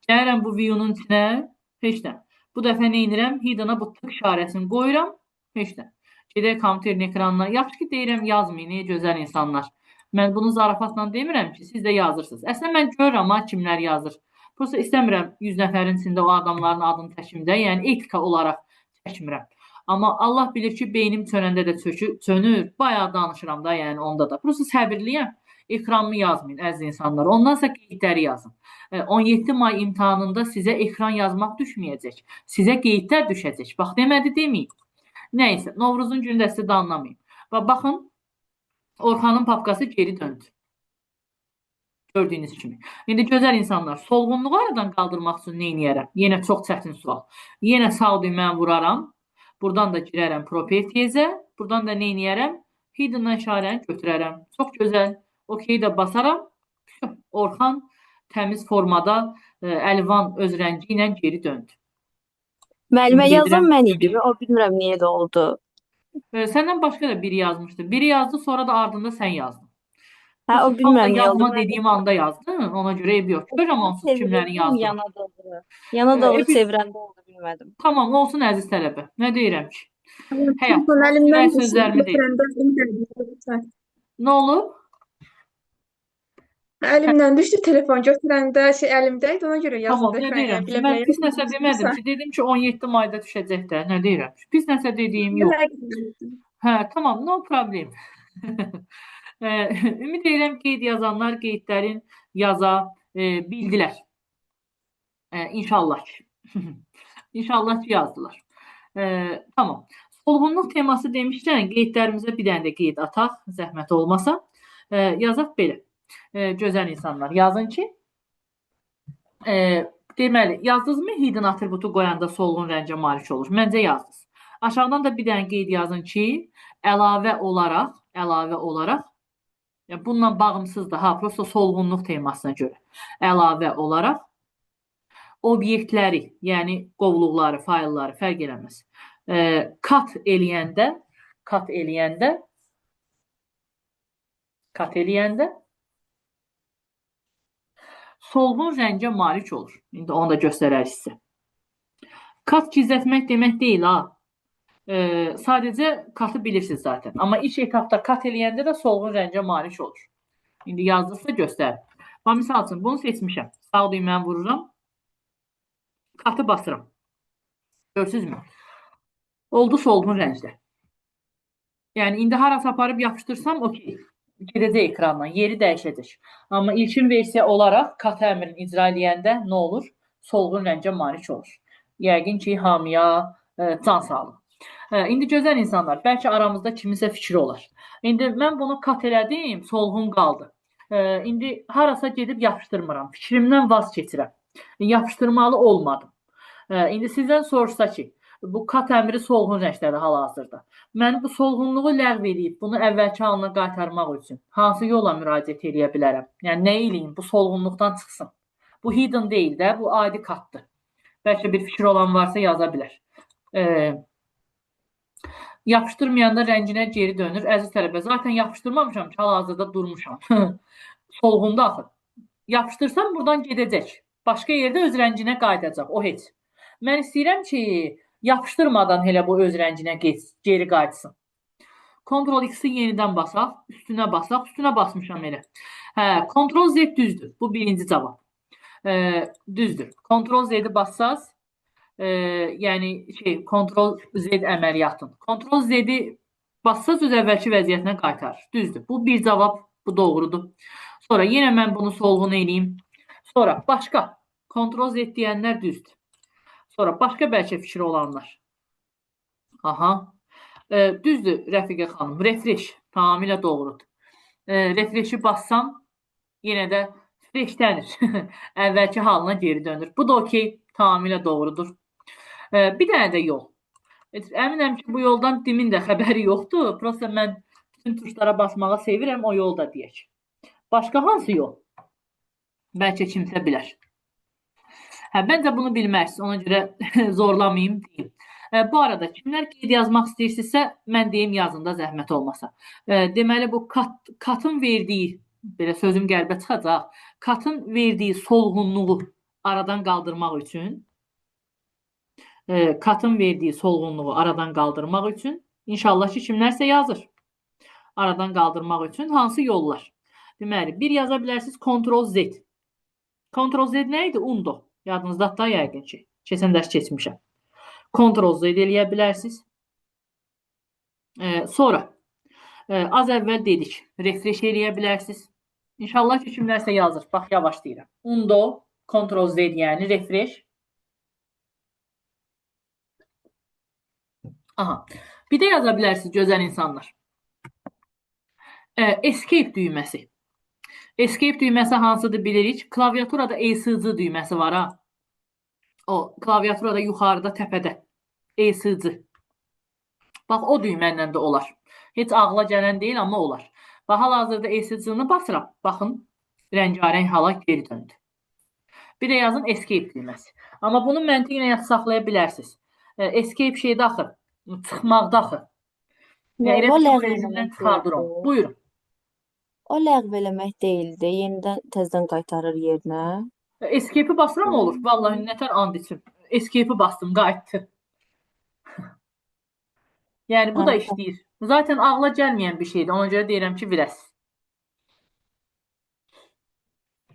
S1: Gəlirəm bu view-nun içinə, heç nə. Bu dəfə nə edirəm? Hidden-a bu tık işarəsini qoyuram, heç nə. Gedək kompüterin ekranına. Yaxşı ki, deyirəm, yazmayın, ey gözəl insanlar. Mən bunu zarafatla demirəm ki, siz də yazırsınız. Əslən, mən görürəm, kimlər yazır. Prosta istəmirəm 100 nəfərin içində o adamların adını çəkimdə, yəni etika olaraq çəkmirəm. Amma Allah bilir ki, beynim çönəndə də çönür, bayağı danışıram da, yəni onda da. Prosta səbirliyəm, ekranımı yazmayın, əziz insanlar. Ondansa qeydləri yazın. 17 may imtahanında sizə ekran yazmaq düşməyəcək. Sizə qeydlər düşəcək. Bax, demədi deməyin. Nəysə, Novruzun günü də sizi danlamayın. Və baxın, Orxanın papkası geri döndü. Gördüyünüz kimi. İndi gözəl insanlar, solğunluğu aradan qaldırmaq üçün nə edərəm? Yenə çox çətin sual. Yenə sağ düyməni vuraram. Buradan da girərəm properties'ə. Buradan da nə edərəm? Hidden-dan işarəni götürərəm. Çox gözəl. OK də basaram. Orxan təmiz formada əlvan öz rəngi ilə geri döndü.
S2: Müəllimə yazan mən idim. O bilmirəm niyə də oldu.
S1: Səndən başqa da biri yazmışdı. Biri yazdı, sonra da ardında sən yazdın.
S2: Hə, o bilmirəm niyə oldu.
S1: Yazma dediyim anda yazdın, ona görə ev yox. Görürəm onsuz kimlərin yazdığını.
S2: Yana doğru çevirəndə oldu, bilmədim.
S1: Tamam, olsun əziz tələbə. Nə deyirəm ki? Həyat, sözlərimi deyim. Nə olub?
S6: Əlimdən düşdü telefon götürəndə əlimdə idi, ona görə yazdım.
S1: Tamam, nə deyirəm ki? Mən pis nəsə demədim ki, dedim ki 17 mayda düşəcək də, nə deyirəm ki? Pis nəsə dediyim yox. Hə, tamam, no problem. Ümid edirəm qeyd yazanlar qeydlərin yaza bildilər. İnşallah ki. İnşallah ki yazdılar. Tamam. Solğunluq teması demişkən, qeydlərimizə bir dənə də qeyd ataq, zəhmət olmasa. Yazaq belə. Gözəl insanlar, yazın ki, deməli, yazdınızmı hidden atributu qoyanda solğun rəngə malik olur? Məncə yazdınız. Aşağıdan da bir dənə qeyd yazın ki, əlavə olaraq, bununla bağımsızdır, prosta solğunluq temasına görə, əlavə olaraq, obyektləri, yəni qovluqları, faylları fərq eləməz. Kat eləyəndə solğun rəngə malik olur. İndi onu da göstərər sizə. Kat gizlətmək demək deyil, sadəcə katı bilirsiniz zaten. Amma ilk etapda kat eləyəndə də solğun rəngə malik olur. İndi yazdırsa göstərir. Misal üçün, bunu seçmişəm. Sağ düyməni vururam. Katı basıram. Görsünüzmü? Oldu solğun rəngdə. Yəni, indi harası aparıb yapışdırsam, okey. Gedəcək ekrandan, yeri dəyişəcək. Amma ilkin versiya olaraq kat əmrini icra eləyəndə nə olur? Solğun rəngə malik olur. Yəqin ki, hamıya can sağlıq. İndi gözəl insanlar, bəlkə aramızda kiminsə fikri olar. İndi mən bunu kat elədim, solğun qaldı. İndi harasa gedib yapışdırmıram. Fikrimdən vaz keçirəm. Yapışdırmalı olmadım. İndi sizdən soruşsa ki, Bu kat əmri solğun rəngdədir hal-hazırda. Mən bu solğunluğu ləğv edib bunu əvvəlki halına qaytarmaq üçün hansı yola müraciət edə bilərəm? Yəni nə eləyim? Bu solğunluqdan çıxsın. Bu hidden deyil də, bu adi katdır. Bəlkə bir fikir olan varsa yaza bilər. Yapışdırmayanda rənginə geri dönür. Əziz tələbə, zaten yapışdırmamışam ki, hal-hazırda durmuşam. Solğunda axı. Yapışdırsam buradan gedəcək. Başqa yerdə öz rənginə qayıdacaq. O heç. Mən istəyirəm ki, yapışdırmadan elə bu öz rənginə geri qayıtsın. Ctrl X-i yenidən basaq, üstünə basaq, üstünə basmışam elə. Ctrl Z düzdür. Bu birinci cavab. Düzdür. Ctrl Z-i bassaz, yəni Ctrl Z əməliyyatın. Ctrl Z-i bassaz öz əvvəlki vəziyyətinə qaytarır. Düzdür. Bu bir cavab, bu doğrudur. Sonra yenə mən bunu solğun eləyim. Sonra başqa. Ctrl Z deyənlər düzdür. Sonra başqa bəlkə fikri olanlar. Aha. Düzdür Rəfiqə xanım. Refresh. Tamamilə doğrudur. Refreshi bassam yenə də refreshlənir. Əvvəlki halına geri dönür. Bu da okey. Tamamilə doğrudur. Bir dənə də yol. Əminəm ki, bu yoldan Dimin də xəbəri yoxdur. Prosta mən bütün tuşlara basmağı sevirəm. O yol da deyək. Başqa hansı yol? Bəlkə kimsə bilər. Məncə bunu bilmərsiniz. Ona görə zorlamayayım deyim. Bu arada kimlər qeyd yazmaq istəyirsinizsə, mən deyim yazın da zəhmət olmasa. Deməli, bu katın verdiyi, belə sözüm qəlbə çıxacaq, katın verdiyi solğunluğu aradan qaldırmaq üçün, inşallah ki, kimlərsə yazır. Aradan qaldırmaq üçün hansı yollar? Deməli, bir yaza bilərsiniz Ctrl Z. Ctrl Z nə idi? Undo. Yadınızda da yəqin ki, keçən dərs keçmişəm. Ctrl Z eləyə bilərsiniz. Sonra az əvvəl dedik, refresh eləyə bilərsiniz. İnşallah ki, kimlərsə yazır. Bax, yavaş deyirəm. Undo, Ctrl Z yəni refresh. Aha. Bir də yaza bilərsiniz gözəl insanlar. Escape düyməsi. Escape düyməsi hansıdır bilirik. Klaviaturada ESC düyməsi var ha. O klaviaturada yuxarıda təpədə. ESC. Bax o düymənlə də olar. Heç ağla gələn deyil, amma olar. Bax hal-hazırda ESC-ni basıram. Baxın, rəngarəng hala geri döndü. Bir də yazın escape düyməsi. Amma bunu məntiqlə saxlaya bilərsiniz. Escape şeydə axır. Çıxmaqda axır. Buyurun.
S2: O ləğv eləmək deyildi. Yenidən təzədən qaytarır yerinə.
S1: Escape-i basıram olur. Vallahi nətər and içim. Escape-i bastım, qayıtdı. Yəni bu da işləyir. Zaten ağla gəlməyən bir şeydir. Ona görə deyirəm ki, biləsiz.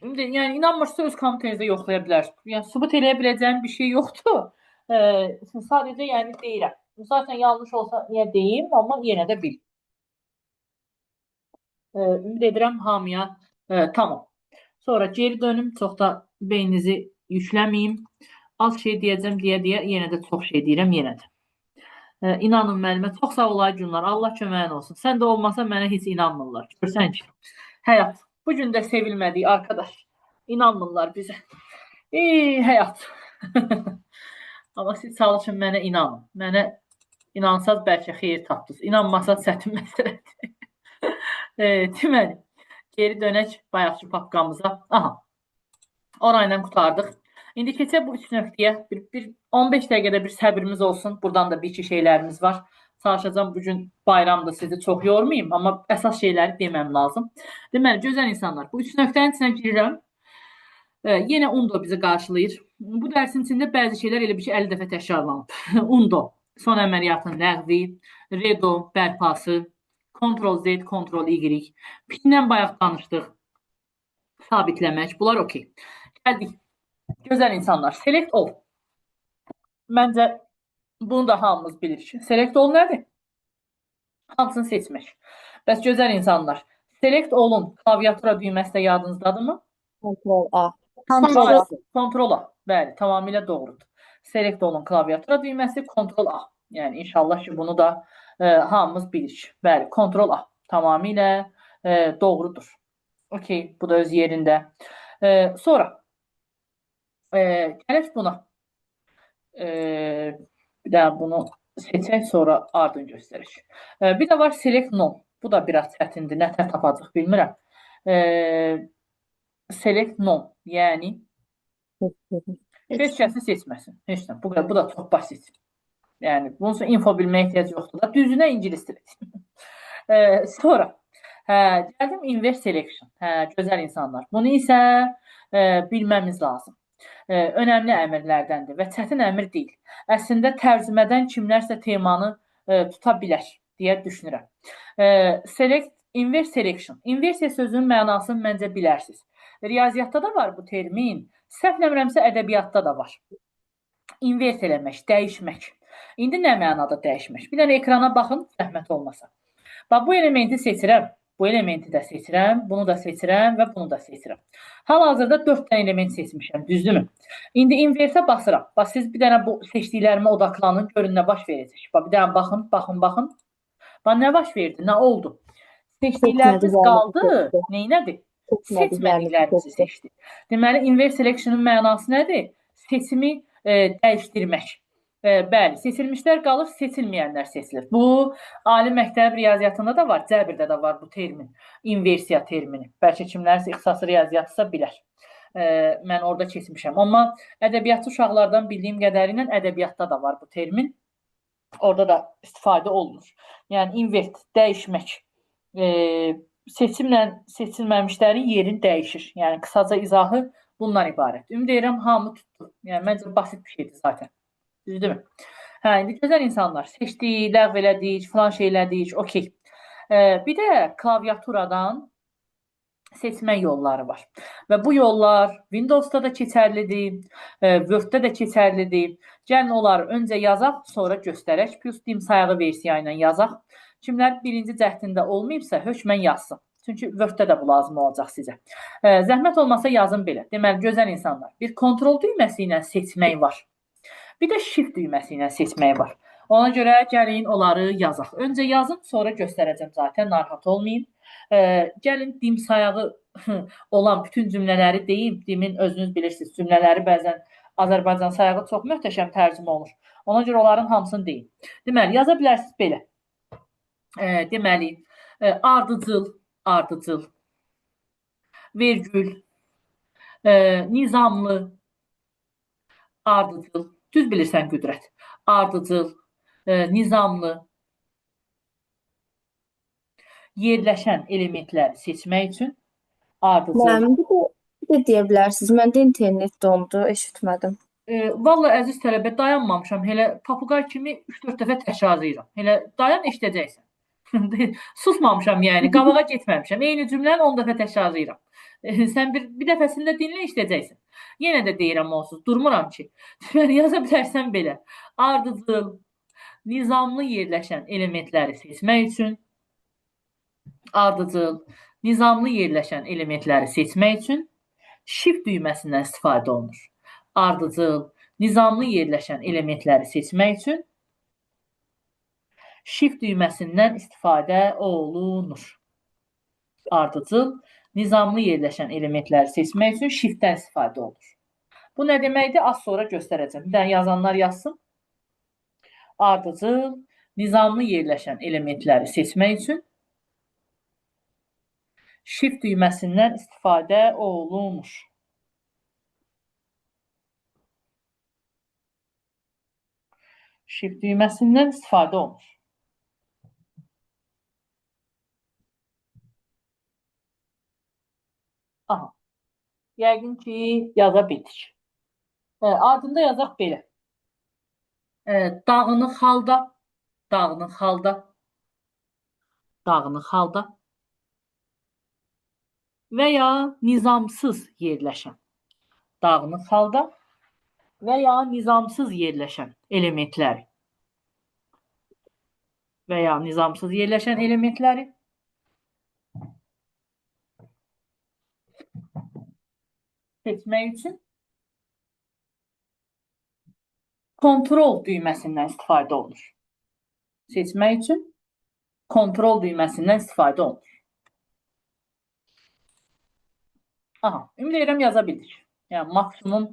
S1: Yəni inanmırsa öz kompüterinizdə yoxlaya bilərsiniz. Yəni sübut eləyə biləcəyim bir şey yoxdur. Sadəcə yəni deyirəm. Zaten yanlış olsa niyə deyim, amma yenə də bil. Ümid edirəm hamıya tamam. Sonra geri dönüm, çox da beyninizi yükləməyim. Az şey deyəcəm deyə yenə də çox şey deyirəm yenə də. İnanın müəllimə, çox sağ olay günlər. Allah köməyin olsun. Sən də olmasa mənə heç inanmırlar. Görsən ki, həyat. Bugün də sevilmədik arkadaş. İnanmırlar bizə. Həyat. Amma siz çalışın mənə inanın. Mənə inansaz bəlkə xeyir tapdınız. İnanmasaz çətin məsələdir. Deməli, geri dönək bayaqçı papqamıza. Aha. Orayla qutardıq. İndi keçək bu 3 nöqtəyə. 15 dəqiqədə bir səbrimiz olsun. Buradan da bir iki şeylərimiz var. Çalışacağım bugün bayramda sizi çox yormayayım, amma əsas şeyləri deməm lazım. Deməli, gözəl insanlar, bu 3 nöqtənin içinə girirəm. Yenə Undo bizi qarşılayır. Bu dərsin içində bəzi şeylər elə bir ki 50 dəfə təkrarlanıb. Undo, son əməliyyatın ləğvi, Redo bərpası, Ctrl Z, Ctrl Y. PIN-dən bayaq danışdıq. Sabitləmək, bunlar okey. Gəldik. Gözəl insanlar, select all. Məncə bunu da hamımız bilirik. Select all nədir? Hamısını seçmək. Bəs gözəl insanlar, select all-un klaviatura düyməsi də yadınızdadırmı?
S2: Ctrl A.
S1: Ctrl A. Bəli, tamamilə doğrudur. Select all-un klaviatura düyməsi Ctrl A. Yəni inşallah ki bunu da hamımız bilirik. Bəli, Ctrl A. Tamamilə doğrudur. Okey, bu da öz yerində. Sonra gələk buna. Bir də bunu seçək, sonra ardını göstərik. Bir də var select non. Bu da biraz çətindir. Nətər tapacaq bilmirəm. Select non, yəni heç kəsi seçməsin. Heç nə. Bu da çox basit. Yəni bunun üçün info bilməyə ehtiyac yoxdur da. Düzünə ingilis dili. Sonra gəldim inverse selection. Gözəl insanlar. Bunu isə bilməmiz lazım. Önəmli əmrlərdəndir və çətin əmr deyil. Əslində tərcümədən kimlərsə temanı tuta bilər deyə düşünürəm. Select, inverse selection. Inversiya sözünün mənasını məncə bilərsiniz. Riyaziyyatda da var bu termin. Səhv eləmirəmsə ədəbiyyatda da var. Invert eləmək, dəyişmək. İndi nə mənada dəyişmək? Bir dənə ekrana baxın, zəhmət olmasa. Bax, bu elementi seçirəm. Bu elementi də seçirəm, bunu da seçirəm və bunu da seçirəm. Hal-hazırda 4 dənə element seçmişəm, düzdürmü? İndi inversə basıram. Bax, siz bir dənə bu seçdiklərimə odaqlanın, görün nə baş verəcək. Bax, bir dənə baxın, baxın, baxın. Bax, nə baş verdi, nə oldu? Seçdikləriniz qaldı, neynədir? Seçmədiklərinizi seçdi. Deməli, inverse selection'ın mənası nədir? Seçimi dəyişdirmək. Bəli, seçilmişlər qalır, seçilməyənlər seçilir. Bu, ali məktəb riyaziyyatında da var, cəbirdə də var bu termin, inversiya termini. Bəlkə kimlərsə ixtisası riyaziyyatsa bilər. Mən orada keçmişəm. Amma ədəbiyyatçı uşaqlardan bildiyim qədərilə ədəbiyyatda da var bu termin. Orada da istifadə olunur. Yəni, invert, dəyişmək. Seçimlə seçilməmişlərin yerini dəyişir. Yəni, qısaca izahı bundan ibarət. Ümid edirəm, hamı tutdu. Yəni, məncə basit bir şeydir zaten. Düzdürmü? İndi gözəl insanlar seçdik, ləğv elədik, filan şey elədik, okey. Bir də klaviaturadan seçmə yolları var. Və bu yollar Windows'da da keçərlidir, Word-də də keçərlidir. Gəlin onları öncə yazaq, sonra göstərək. Plus dim sayağı versiya ilə yazaq. Kimlər birinci cəhdində olmayıbsa, hökmən yazsın. Çünki Word-də də bu lazım olacaq sizə. Zəhmət olmasa yazın belə. Deməli, gözəl insanlar, bir kontrol düyməsi ilə seçmək var. Bir də shift düyməsi ilə seçmək var. Ona görə gəlin onları yazaq. Öncə yazın, sonra göstərəcəm zaten, narahat olmayın. Gəlin dim sayağı olan bütün cümlələri deyim. Dimin özünüz bilirsiniz, cümlələri bəzən Azərbaycan sayağı çox möhtəşəm tərcümə olur. Ona görə onların hamısını deyim. Deməli, yaza bilərsiniz belə. Deməli, ardıcıl, ardıcıl, vergül, nizamlı, ardıcıl. Düz bilirsən Qüdrət. Ardıcıl, nizamlı, yerləşən elementləri seçmək üçün ardıcıl.
S2: Mənim bir də deyə bilərsiniz. Məndə internet dondu, eşitmədim.
S1: Vallahi əziz tələbə, dayanmamışam. Elə papuqay kimi 3-4 dəfə təkrarlayıram. Elə dayan, eşidəcəksən. Susmamışam yəni, qabağa getməmişəm. Eyni cümləni 10 dəfə təkrarlayıram. Sən bir dəfəsində dinlə, işləyəcəksən. Yenə də deyirəm onsuz, durmuram ki. Deməli, yaza bilərsən belə. Ardıcıl, nizamlı yerləşən elementləri seçmək üçün, ardıcıl, nizamlı yerləşən elementləri seçmək üçün shift düyməsindən istifadə olunur. Ardıcıl, nizamlı yerləşən elementləri seçmək üçün shift düyməsindən istifadə olunur. Ardıcıl, nizamlı yerləşən elementləri seçmək üçün shiftdən istifadə olunur. Bu nə deməkdir? Az sonra göstərəcəm. Bir dənə yazanlar yazsın. Ardıcıl, nizamlı yerləşən elementləri seçmək üçün shift düyməsindən istifadə olunur. Shift düyməsindən istifadə olunur. Aha. Yəqin ki, yaza bildik. Ardında yazaq belə. Dağınıq halda, dağınıq halda, dağınıq halda və ya nizamsız yerləşən, dağınıq halda və ya nizamsız yerləşən elementləri və ya nizamsız yerləşən elementləri seçmək üçün kontrol düyməsindən istifadə olunur. Seçmək üçün kontrol düyməsindən istifadə olunur. Aha, ümid edirəm yaza bildik. Yəni maksimum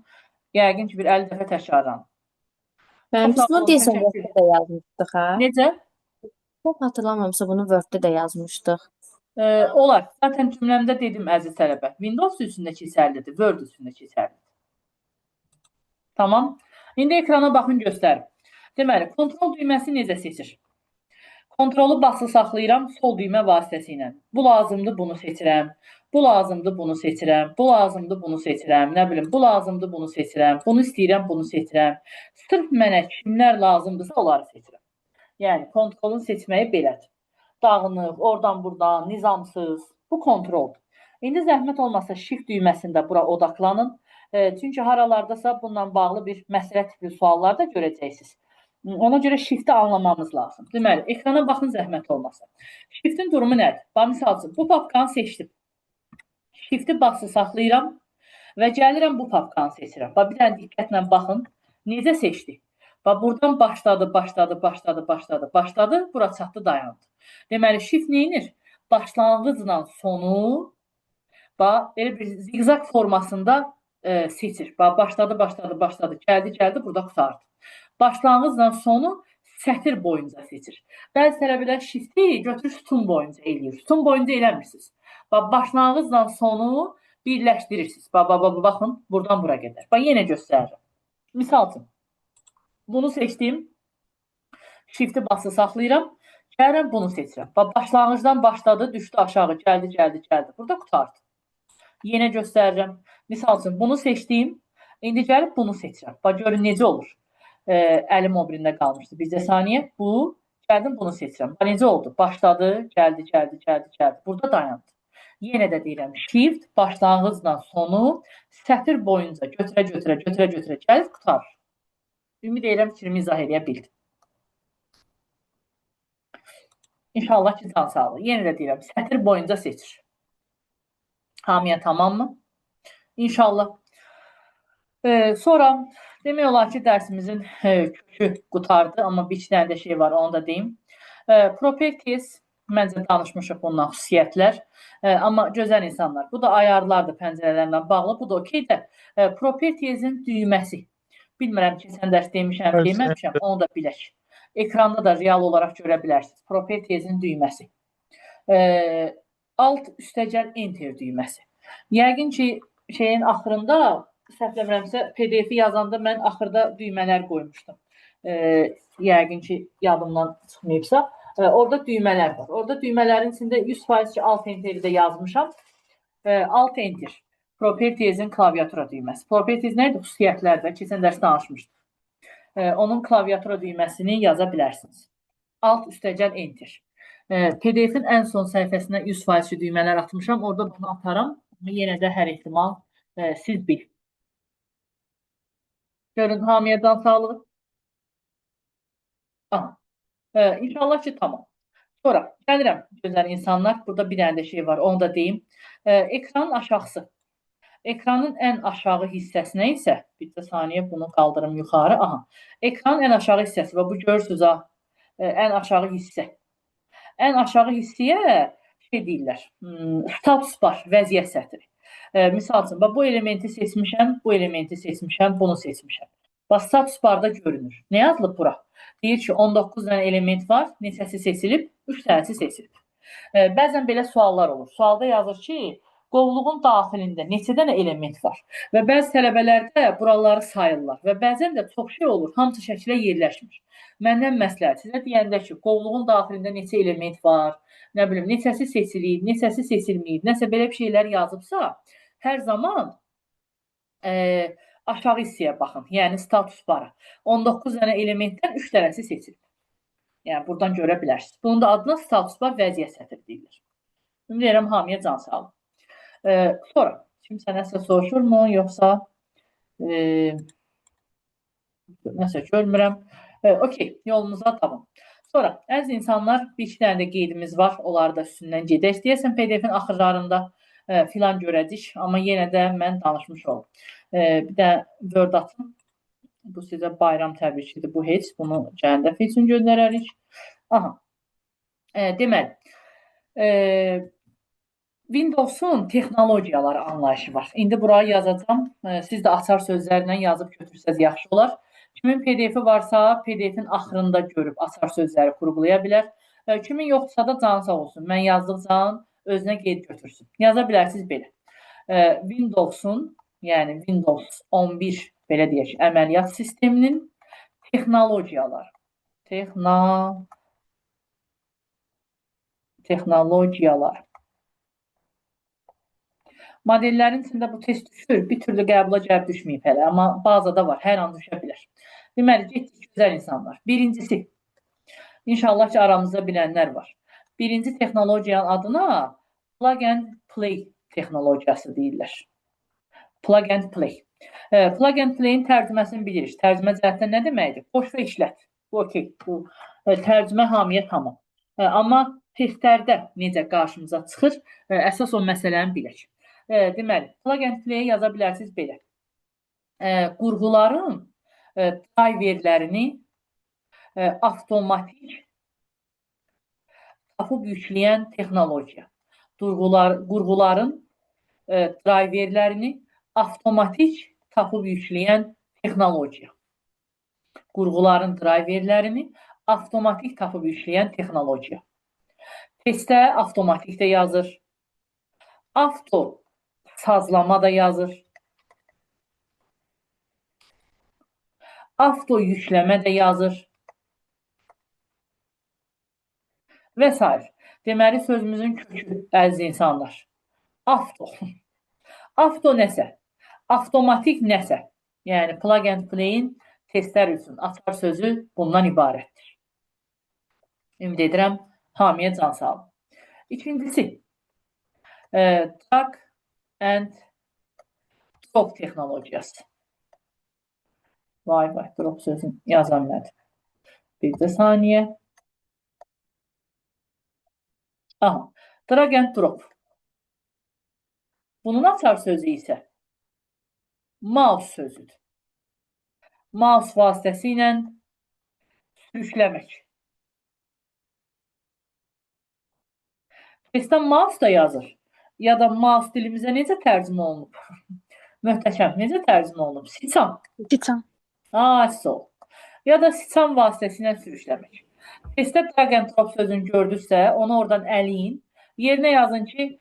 S1: yəqin ki bir 50 dəfə təkrarlanır.
S2: Mən
S1: Çox
S2: biz
S1: sağ
S2: bunu
S1: olun,
S2: deyəsən
S1: təşəkkür
S2: Word-də
S1: edirəm.
S2: də yazmışdıq ha.
S1: Necə?
S2: Çox hatırlamıramsa bunu Word-də də yazmışdıq.
S1: Olar. Zaten cümləmdə dedim əziz tələbə. Windows üstündə keçərlidir, Word üstündə keçərlidir. Tamam. İndi ekrana baxın göstərim. Deməli, kontrol düyməsi necə seçir? Kontrolu basılı saxlayıram sol düymə vasitəsilə. Bu lazımdır, bunu seçirəm. Bu lazımdır, bunu seçirəm. Bu lazımdır, bunu seçirəm. Nə bilim, bu lazımdır, bunu seçirəm. Bunu istəyirəm, bunu seçirəm. Sırf mənə kimlər lazımdırsa onları seçirəm. Yəni, kontrolun seçməyi belədir. Dağınıq, oradan buradan, nizamsız. Bu kontroldur. İndi zəhmət olmasa shift düyməsində bura odaqlanın. Çünki haralardasa bununla bağlı bir məsələ tipli suallar da görəcəksiniz. Ona görə shift'i anlamamız lazım. Deməli, ekrana baxın zəhmət olmasa. Shift'in durumu nədir? Misal üçün, bu papkanı seçdim. Shift'i basılı saxlayıram və gəlirəm bu papkanı seçirəm. Bir dənə diqqətlə baxın. Necə seçdik? Buradan başladı, bura çatdı, dayandı. Deməli, shift neyinir? Başlanğıcla sonu elə bir zigzag formasında seçir. Başladı, gəldi, burada qutardı. Başlanğıcla sonu sətir boyunca seçir. Bəzi tələbələr shift'i götürür sütun boyunca eləyir. Sütun boyunca eləmirsiniz. Başlanğıcla sonu birləşdirirsiniz. Baxın, buradan bura qədər. Yenə göstərirəm. Misal üçün, bunu seçdim. Shift'i basılı saxlayıram. Gəlirəm, bunu seçirəm. Başlanğıcdan başladı, düşdü aşağı, gəldi. Burada qutardı. Yenə göstərirəm. Misal üçün, bunu seçdim. İndi gəlib bunu seçirəm. Görün necə olur. Əlim o birində qalmışdı. Bizdə saniyə. Bu, gəldim, bunu seçirəm. Necə oldu? Başladı, gəldi. Burada dayandı. Yenə də deyirəm, shift başlanğıcla sonu sətir boyunca götürə, gəlib qutarır. Ümid edirəm, fikrimi izah edə bildim. İnşallah ki, can sağlığı. Yenə də deyirəm, sətir boyunca seçir. Hamiyə tamam mı? İnşallah. Sonra demək olar ki, dərsimizin kökü qutardı, amma bir iki dənə də şey var, onu da deyim. Properties, məncə danışmışıq bundan, xüsusiyyətlər. Amma gözəl insanlar, bu da ayarlardır pəncərələrlə bağlı, bu da okey də. Properties'in düyməsi. Bilmirəm ki, sən dərs deməmişəm, onu da bilək. Ekranda da real olaraq görə bilərsiniz. Properties'in düyməsi. Alt üstəgəl enter düyməsi. Yəqin ki, şeyin axırında, səhvləmirəmsə, PDF-i yazanda mən axırda düymələr qoymuşdum. Yəqin ki, yadımdan çıxmayıbsa. Orada düymələr var. Orada düymələrin içində 100% ki, alt enteri də yazmışam. Alt enter. Properties'in klaviatura düyməsi. Properties nədir? Xüsusiyyətlərdə. Keçən dərs danışmışdıq. Onun klaviatura düyməsini yaza bilərsiniz. Alt üstəgəl enter. PDF-in ən son səhifəsinə 100% düymələr atmışam. Orada bunu atarım. Yenə də hər ehtimal siz bil. Görün, hamiyədən sağlığı. İnşallah ki, tamam. Sonra gəlirəm, gözəl insanlar. Burada bir dənə də şey var, onu da deyim. Ekranın aşağısı. Ekranın ən aşağı hissəsinə isə, bir də saniyə bunu qaldırım yuxarı. Ekranın ən aşağı hissəsi və bu görürsünüz, ən aşağı hissə. Ən aşağı hissəyə şey deyirlər, status bar, vəziyyət sətri. Misal üçün, bu elementi seçmişəm, bu elementi seçmişəm, bunu seçmişəm. Status barda görünür. Nə yazılıb bura? Deyir ki, 19 dənə element var, neçəsi seçilib, 3 dənəsi seçilib. Bəzən belə suallar olur. Sualda yazır ki, qovluğun daxilində neçə dənə element var və bəzi tələbələrdə buraları sayırlar və bəzən də çox şey olur, hamısı şəkilə yerləşmir. Məndən məsləhət, sizə deyəndə ki, qovluğun daxilində neçə element var, nə bilim, neçəsi seçilib, neçəsi seçilməyib, nəsə belə bir şeylər yazıbsa, hər zaman aşağı hissəyə baxın, yəni status bara. 19 dənə elementdən 3 dənəsi seçilib. Yəni, buradan görə bilərsiniz. Bunun da adına status bar, vəziyyət sətri deyilir. Ümid edirəm, hamiyə can sağlığı. Sonra, kimsə nəsə soruşurmu, yoxsa nəsə görmürəm. Okey, yolumuza davam. Sonra, əziz insanlar, bir iki dənə də qeydimiz var, onları da üstündən gedək. Deyəsən, PDF-in axırlarında filan görəcək, amma yenə də mən danışmış olum. Bir də Word atım. Bu sizə bayram təbrikidir, bu heç. Bunu gələn dəfə üçün göndərərik. Deməli, Windows-un texnologiyaları anlayışı var. İndi buraya yazacağım. Siz də açar sözlərlə yazıb götürsəz yaxşı olar. Kimin PDF-i varsa PDF-in axırında görüb açar sözləri qurğulaya bilər. Kimin yoxdursa da canı sağ olsun. Mən yazdıqcan özünə qeyd götürsün. Yaza bilərsiniz belə. Windows'un, yəni Windows 11 belə deyək, əməliyyat sisteminin texnologiyalar. Texnologiyalar. Modellərin içində bu test düşür. Bir türlü qəbula gəlib düşməyib hələ, amma bazada var, hər an düşə bilər. Deməli, getdik gözəl insanlar. Birincisi, inşallah ki, aramızda bilənlər var. Birinci texnologiyanın adına plug and play texnologiyası deyirlər. Plug and play. Plug and play'in tərcüməsini bilirik. Tərcümə cəhətdən nə deməkdir? Boş və işlət. Bu, okey. Bu tərcümə hamiyə tamam. Amma testlərdə necə qarşımıza çıxır, əsas o məsələni bilək. Deməli, plug and play yaza bilərsiniz belə. Qurğuların driverlərini avtomatik tapıb yükləyən texnologiya. Qurğuların driverlərini avtomatik tapıb yükləyən texnologiya. Qurğuların driverlərini avtomatik tapıb yükləyən texnologiya. Testdə avtomatik də yazır. Avto sazlama da yazır. Avto yükləmə də yazır. Və s. Deməli, sözümüzün kökü, əziz insanlar. Avto. Avto nəsə? Avtomatik nəsə? Yəni, plug and play'in testlər üçün açar sözü bundan ibarətdir. Ümid edirəm, hamiyə can sağlam. İkincisi, drag and drop texnologiyası. Vay, drop sözünü yazan nədir? Bir də saniyə. Aha, drag and drop. Bunun açar sözü isə mouse sözüdür. Mouse vasitəsilə sürükləmək. Testdə mouse da yazır. Ya da mouse dilimizə necə tərcümə olunub? Möhtəşəm, necə tərcümə olunub? Siçan. Sol. Ya da siçan vasitəsilə sürükləmək. Testdə drag and drop sözünü gördünüzsə, onu oradan əliyin. Yerinə yazın ki,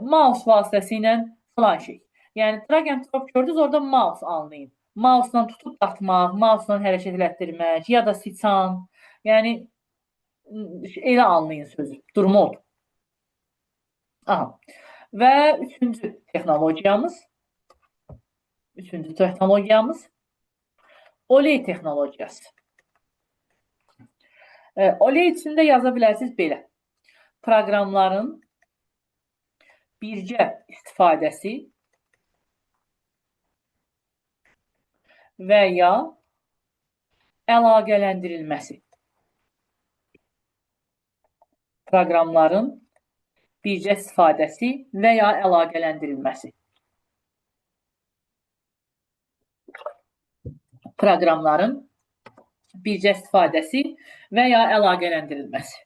S1: mouse vasitəsilə falan şey. Yəni, drag and drop gördünüz, orada mouse anlayın. Mouse-la tutub atmaq, mouse-la hərəkət elətdirmək, ya da siçan. Yəni, elə anlayın sözü. Durumu odur. Aha. Və üçüncü texnologiyamız Oley texnologiyası. Oley içində yaza bilərsiniz belə. Proqramların birgə istifadəsi və ya əlaqələndirilməsi. Proqramların birgə istifadəsi və ya əlaqələndirilməsi. Proqramların birgə istifadəsi və ya əlaqələndirilməsi.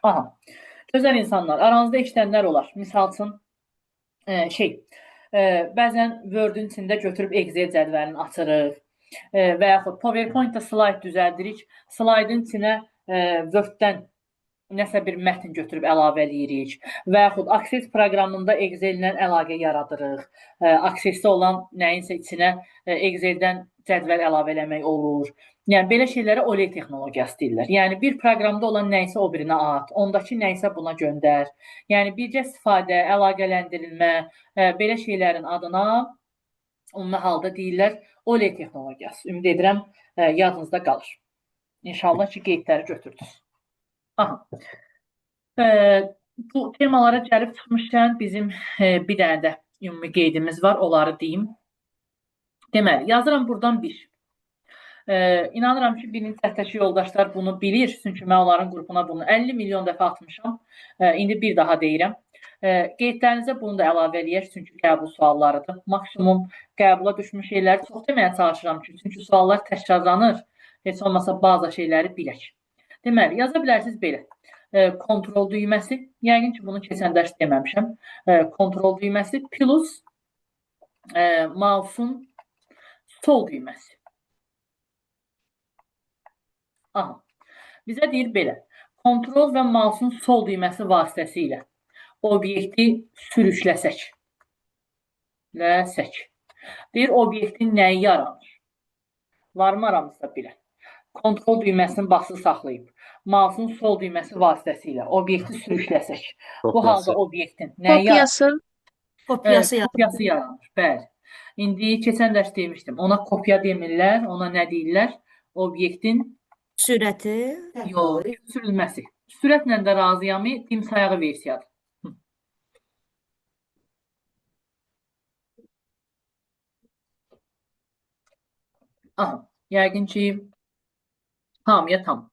S1: Aha, gözəl insanlar, aranızda işlənlər olar. Misal üçün, bəzən Word-ün içində götürüb Excel cədvəlini açırıq və yaxud PowerPoint-da slayd düzəldirik. Slaydın içinə Word-dən nəsə bir mətn götürüb əlavə eləyirik və yaxud Access proqramında Excel-lə əlaqə yaradırıq. Access-də olan nəyinsə içinə Excel-dən cədvəl əlavə eləmək olur. Yəni, belə şeylərə Oley texnologiyası deyirlər. Yəni, bir proqramda olan nəysə o birinə at, ondakı nəysə buna göndər. Yəni, birgə istifadə, əlaqələndirilmə, belə şeylərin adına onun halda deyirlər Oley texnologiyası. Ümid edirəm, yadınızda qalır. İnşallah ki, qeydləri götürdünüz. Aha. Bu temalara gəlib çıxmışkən bizim bir dənə də ümumi qeydimiz var, onları deyim. Deməli, yazıram buradan bir. İnanıram ki, birinci səhtəki yoldaşlar bunu bilir, çünki mən onların qrupuna bunu 50 milyon dəfə atmışam. İndi bir daha deyirəm. Qeydlərinizə bunu da əlavə eləyək, çünki qəbul suallarıdır. Maksimum qəbula düşmüş şeyləri çox deməyə çalışıram ki, çünki suallar təkrarlanır, heç olmasa bazı şeyləri bilək. Deməli, yaza bilərsiniz belə. Kontrol düyməsi, yəqin ki, bunu keçən dərs deməmişəm. Kontrol düyməsi plus mouse'un sol düyməsi. Aha. Bizə deyir belə. Kontrol və mouse'un sol düyməsi vasitəsilə obyekti sürükləsək. Deyir, obyektin nəyi yaranır? Varmı aramızda bilən? Kontrol düyməsini basılı saxlayıb, mouse'un sol düyməsi vasitəsilə obyekti sürükləsək. Bu halda obyektin nəyi yaranır?
S2: Kopyası
S1: Kopyası yaranır. Bəli. İndi keçən dərs demişdim. Ona kopya demirlər, ona nə deyirlər? Obyektin
S2: sürəti
S1: sürülməsi. Sürətlə də razıyam, timsayağı versiyadır. Aha, yəqin ki, hamıya tam.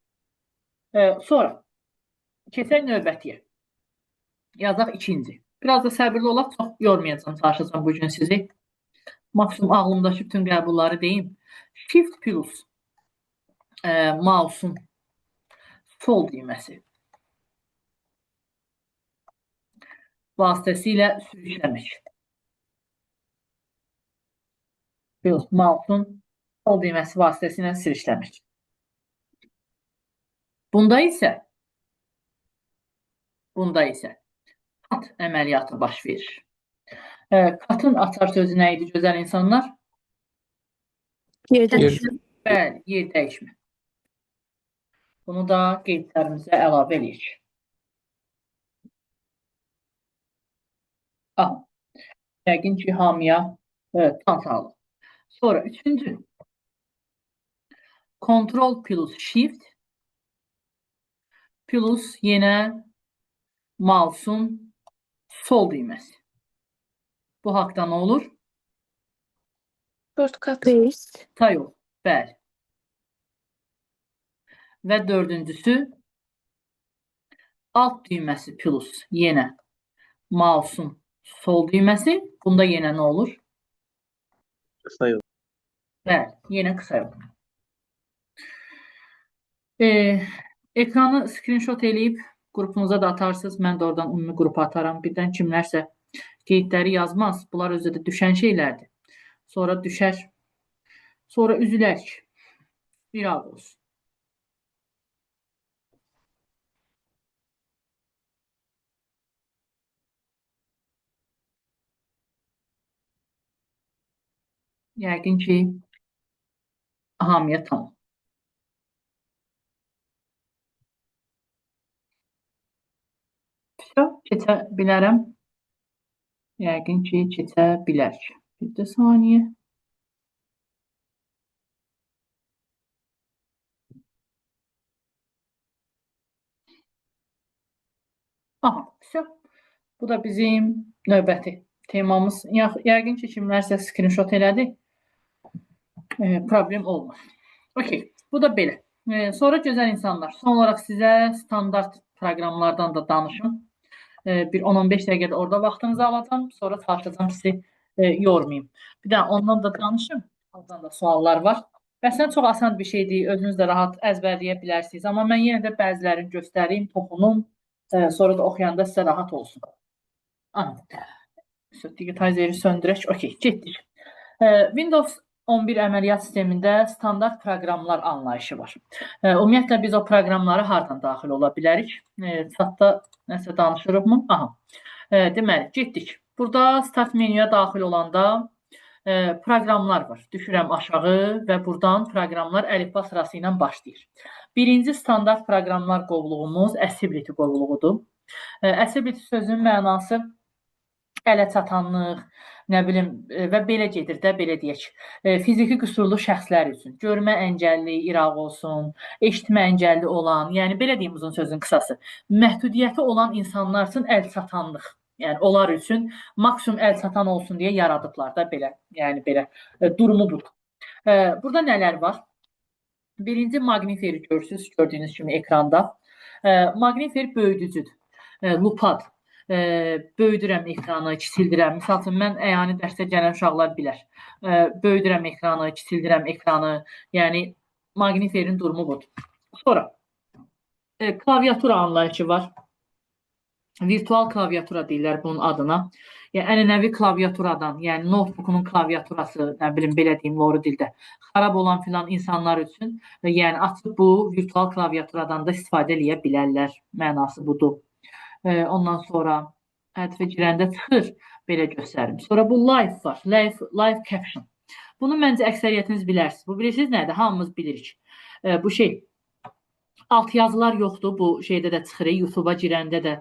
S1: Sonra, keçək növbətiyə. Yazaq ikinci. Biraz da səbirli olaq, çox yormayacağım, çalışacağım bugün sizi. Maksimum ağlımdakı bütün qəbulları deyim. Shift plus mouse'un sol düyməsi vasitəsilə sürükləmək. Mouse'un sol düyməsi vasitəsilə sürükləmək. Bunda isə kat əməliyyatı baş verir. Katın açar sözü nə idi gözəl insanlar?
S2: yer dəyişmə.
S1: Bəli, yer dəyişmə. Bunu da qeydlərimizə əlavə edirik. Yəqin ki, hamıya tam sağlıq. Sonra üçüncü. Control plus shift plus yenə mouse'un sol düyməsi. Bu haqda nə olur?
S6: Shortcut.
S1: Yox, bəli. Və dördüncüsü alt düyməsi plus yenə mouse'un sol düyməsi. Bunda yenə nə olur?
S4: Qısa yol.
S1: Bəli, yenə qısa yol. Ekranı screenshot eləyib qrupunuza da atarsınız. Mən də oradan ümumi qrupa ataram. Birdən kimlərsə qeydləri yazmaz. Bunlar özü də düşən şeylərdir. Sonra düşər. Sonra üzülərik. Bir ad olsun. Yəqin ki, hamıya tamam. Keçə bilərəm. Yəqin ki, keçə bilərik. Bir saniyə. Aha, bu da bizim növbəti temamız. Yəqin ki, kimlərsə screenshot elədi. Problem olmaz. Okey, bu da belə. Sonra gözəl insanlar, son olaraq sizə standart proqramlardan da danışım. Bir 10-15 dəqiqədə orada vaxtınızı alacağım. Sonra çalışacağım sizi yormayayım. Bir də ondan da danışım. Ondan da suallar var. Bəslən çox asan bir şeydir. Özünüz də rahat əzbərləyə bilərsiniz. Amma mən yenə də bəzilərini göstəreyim, toxunum. Sonra da oxuyanda sizə rahat olsun. Digitizeri söndürək. Okey, getdik. Windows 11 əməliyyat sistemində standart proqramlar anlayışı var. Ümumiyyətlə biz o proqramlara hardan daxil ola bilərik? Chatda nəsə danışırıqmı? Deməli, getdik. Burada start menyuya daxil olanda proqramlar var. Düşürəm aşağı və buradan proqramlar əlifba sırası ilə başlayır. Birinci standart proqramlar qovluğumuz Accessibility qovluğudur. Accessibility sözünün mənası ələ çatanlıq, nə bilim və belə gedir də, belə deyək. Fiziki qüsurlu şəxslər üçün görmə əngəlli, iraq olsun, eşitmə əngəlli olan, yəni belə deyim uzun sözün qısası, məhdudiyyəti olan insanlar üçün əl çatanlıq. Yəni onlar üçün maksimum əl çatan olsun deyə yaradıblar da belə. Yəni belə durumu budur. Burada nələr var? Birinci maqniferi görürsünüz, gördüyünüz kimi ekranda. Maqnifer böyüdücüdür. Lupadır. Böyüdürəm ekranı, kiçildirəm. Misal üçün, mən əyani dərsdə gələn uşaqlar bilər. Böyüdürəm ekranı, kiçildirəm ekranı. Yəni, maqniferin durumu budur. Sonra, klaviatura anlayışı var. Virtual klaviatura deyirlər bunun adına. Yəni ənənəvi klaviaturadan, yəni notebook'unun klaviaturası, nə bilim belə deyim, loru dildə xarab olan filan insanlar üçün, yəni açıb bu virtual klaviaturadan da istifadə edə bilərlər. Mənası budur. Ondan sonra hədfə girəndə çıxır, belə göstərim. Sonra bu live var, live caption. Bunu məncə əksəriyyətiniz bilərsiniz. Bu bilirsiniz nədir? Hamımız bilirik. Bu şey alt yazılar yoxdur. Bu şeydə də çıxır, YouTube-a girəndə də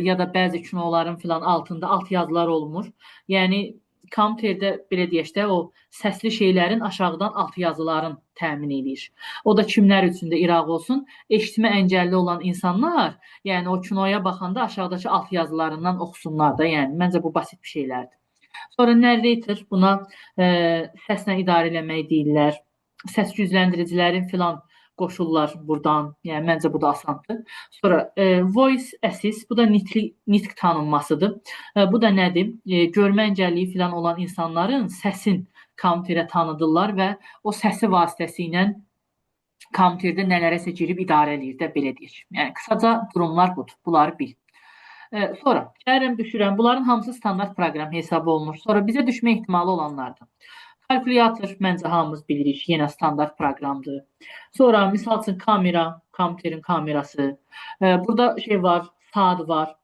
S1: ya da bəzi kinoların filan altında alt yazılar olmur. Yəni kompüterdə belə deyək də o səsli şeylərin aşağıdan alt yazıların təmin edir. O da kimlər üçün də iraq olsun? Eşitmə əngəlli olan insanlar, yəni o kinoya baxanda aşağıdakı alt yazılarından oxusunlar da. Yəni məncə bu basit bir şeylərdir. Sonra narrator, buna səslə idarə eləmək deyirlər. Səs gücləndiricilərin filan qoşullar buradan. Yəni məncə bu da asandır. Sonra voice assist, bu da nitq tanınmasıdır. Bu da nədir? Görmə əngəlliyi filan olan insanların səsin kompüterə tanıdırlar və o səsi vasitəsilə kompüterdə nələrəsə girib idarə edir də, belə deyir. Yəni qısaca durumlar budur. Bunları bil. Sonra gəlirəm düşürəm. Bunların hamısı standart proqram hesab olunur. Sonra bizə düşmə ehtimalı olanlardır. Kalkulyator məncə hamımız bilirik, yenə standart proqramdır. Sonra misal üçün kamera, kompüterin kamerası. Burada şey var, saat var.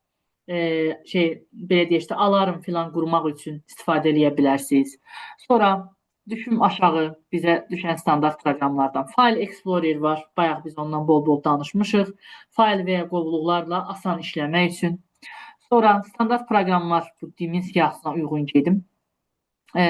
S1: Belə deyək də alarm filan qurmaq üçün istifadə edə bilərsiniz. Sonra düşüm aşağı bizə düşən standart proqramlardan File Explorer var. Bayaq biz ondan bol-bol danışmışıq. Fayl və ya qovluqlarla asan işləmək üçün. Sonra standart proqramlar bu dimin siyahısına uyğun gedim.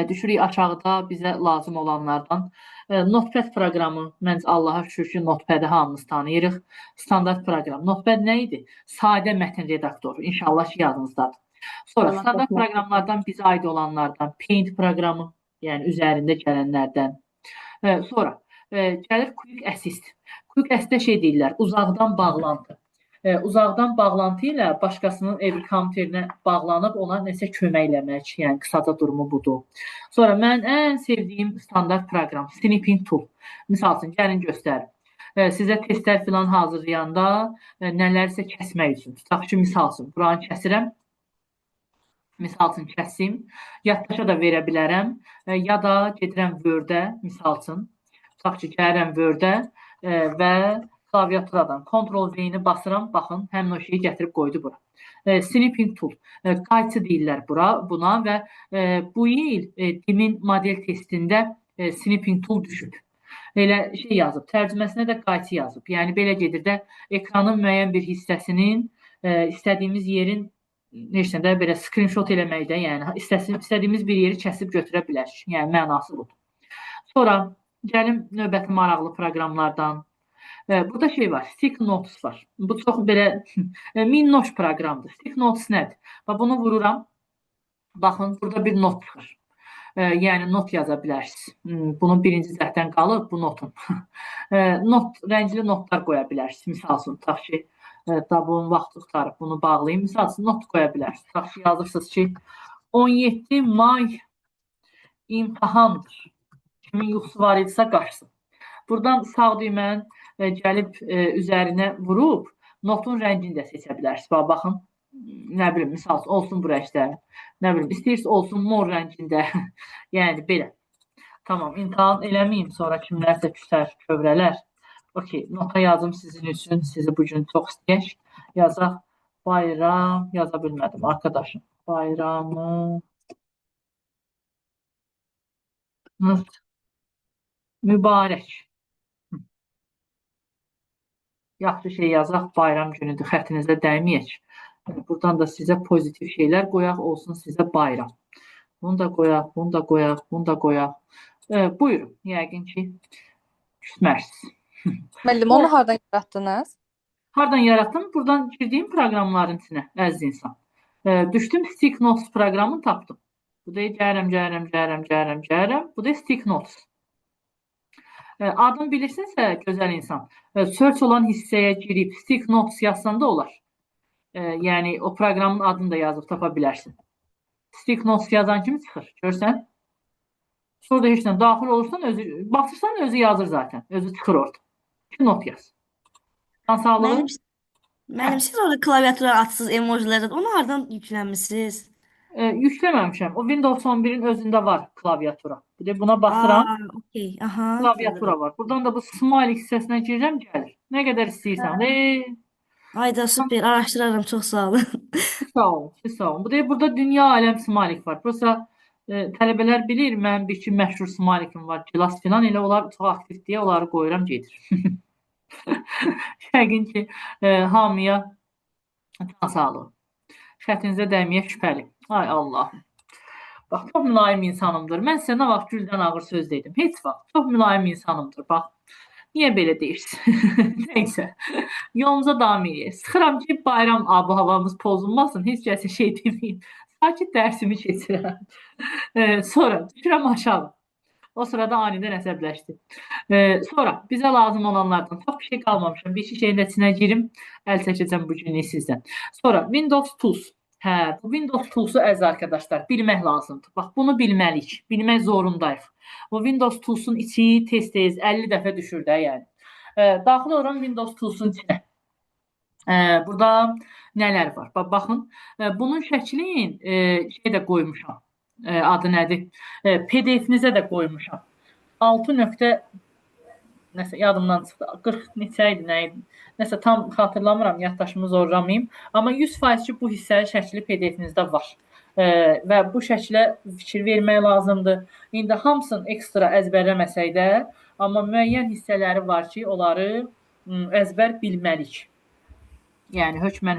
S1: Düşürük aşağıda bizə lazım olanlardan. Notepad proqramı, məncə Allaha şükür ki, Notepad'i hamımız tanıyırıq. Standart proqram. Notepad nə idi? Sadə mətn redaktoru. İnşallah ki, yadınızdadır. Sonra standart proqramlardan bizə aid olanlardan Paint proqramı, yəni üzərində gələnlərdən. Sonra gəlir Quick Assist. Quick Assist-də şey deyirlər, uzaqdan bağlantı. Uzaqdan bağlantı ilə başqasının ev kompüterinə bağlanıb ona nəsə kömək eləmək, yəni qısaca durumu budur. Sonra mən ən sevdiyim standart proqram Snipping Tool. Misal üçün, gəlin göstərim. Sizə testlər filan hazırlayanda nələrsə kəsmək üçün. Tutaq ki, misal üçün, buranı kəsirəm. Misal üçün, kəsim. Yaddaşa da verə bilərəm. Ya da gedirəm Word-ə, misal üçün. Tutaq ki, gəlirəm Word-ə və klaviaturadan Ctrl-V-ni basıram, baxın, həmin o şeyi gətirib qoydu bura. Snipping Tool, qayçı deyirlər buna və bu il dimin model testində Snipping Tool düşüb. Elə şey yazıb, tərcüməsinə də qayçı yazıb. Yəni, belə gedir də, ekranın müəyyən bir hissəsinin istədiyimiz yerin neçədən də belə screenshot eləməkdə, yəni istədiyimiz bir yeri kəsib götürə bilərik. Yəni, mənası budur. Sonra gəlim növbəti maraqlı proqramlardan. Burada şey var, Stick Notes var. Bu çox belə minnoş proqramdır. Stick Notes nədir? Bunu vururam. Baxın, burada bir not çıxır. Yəni, not yaza bilərsiniz. Bunun birinci cəhddən qalıb, bu notun. Rəngli notlar qoya bilərsiniz. Misal üçün, tutaq ki, bunun vaxtı tutarıb, bunu bağlayayım. Misal üçün, not qoya bilərsiniz. Tutaq ki, yazırsınız ki, 17 may imtahandır. Kimin yuxusu var idisə qaçsın. Buradan sağ düyməni gəlib üzərinə vurub, notun rəngini də seçə bilərsiniz. Baxın, nə bilim, misal olsun bu rəngdə, nə bilim, istəyirsiniz olsun mor rəngində. Yəni, belə. Tamam, imtahan eləməyim, sonra kimlərsə küsər, kövrələr. Okey, nota yazım sizin üçün, sizi bugün çox istəyək. Yazaq, bayram, yaza bilmədim, arkadaşım. Bayramı mübarək. Yaxşı şey yazaq, bayram günüdür, xəttinizə dəyməyək. Buradan da sizə pozitiv şeylər qoyaq, olsun sizə bayram. Bunu da qoyaq, bunu da qoyaq, bunu da qoyaq. Buyurun, yəqin ki, küsmərsiniz.
S5: Müəllim, onu hardan yaratdınız?
S1: Hardan yaratdım? Buradan girdiyim proqramların içinə, əziz insan. Düşdüm, Stick Notes proqramını tapdım. Bu da gəlirəm. Bu da Stick Notes. Adını bilirsinizsə, gözəl insan, search olan hissəyə girib Stick Notes yazsan da olar. Yəni, o proqramın adını da yazıb tapa bilərsin. Stick Notes yazan kimi çıxır, görsən. Sonra da heç nə daxil olursan, basırsan özü yazır zaten, özü çıxır orada. Not yaz.
S7: Müəllim, siz orada klaviatura atsız emojilərdən, onu hardan yüklənmişsiniz?
S1: Yükləməmişəm. O Windows 11-in özündə var klaviatura. Bir de buna basıram.
S2: Okey. Aha.
S1: Klaviatura var. Buradan da bu smile hissəsinə girirəm, gəlir. Nə qədər istəyirsən.
S2: Ayda süper. Araştırarım. Çok sağ olun.
S1: Sağ olun, siz sağ olun. Bu da burada dünya aləm smalik var. Prosta tələbələr bilir, mənim bir iki məşhur smalikim var, Gilas filan, elə onlar çox aktiv deyə onları qoyuram gedir. Yəqin ki, hamıya can sağlığı. Xətrinizə dəyməyə şübhəli. Ay Allahım. Bax, çox mülayim insanımdır. Mən sizə nə vaxt güldən ağır söz dedim. Heç vaxt. Çox mülayim insanımdır. Bax, niyə belə deyirsən? Neysə. Yolumuza davam edək. Sıxıram ki, bayram ab-havamız pozulmasın. Heç kəsə şey deməyim. Sakit dərsimi keçirəm. Sonra düşürəm aşağı. O sırada anidən əsəbləşdi. Sonra bizə lazım olanlardan çox bir şey qalmamışam. Bir iki şeyin də içinə girim. Əl çəkəcəm bu günlük sizdən. Sonra Windows Tools. Bu Windows Tools'u əziz arkadaşlar bilmək lazımdır. Bax, bunu bilməliyik. Bilmək zorundayıq. Bu Windows Tools'un içi tez-tez 50 dəfə düşür də yəni. Daxil oluram Windows Tools'un içinə. Burada nələr var? Baxın, bunun şəklin şey də qoymuşam. Adı nədir? PDF-nizə də qoymuşam. 6 nöqtə nəsə yadımdan çıxdı. 40 neçə idi, nə idi? Nəsə tam xatırlamıram, yaddaşımı zorlamayım. Amma 100% ki, bu hissəli şəkli PDF-nizdə var. Və bu şəklə fikir vermək lazımdır. İndi hamısını ekstra əzbərləməsək də, amma müəyyən hissələri var ki, onları əzbər bilməliyik. Yəni, hökmən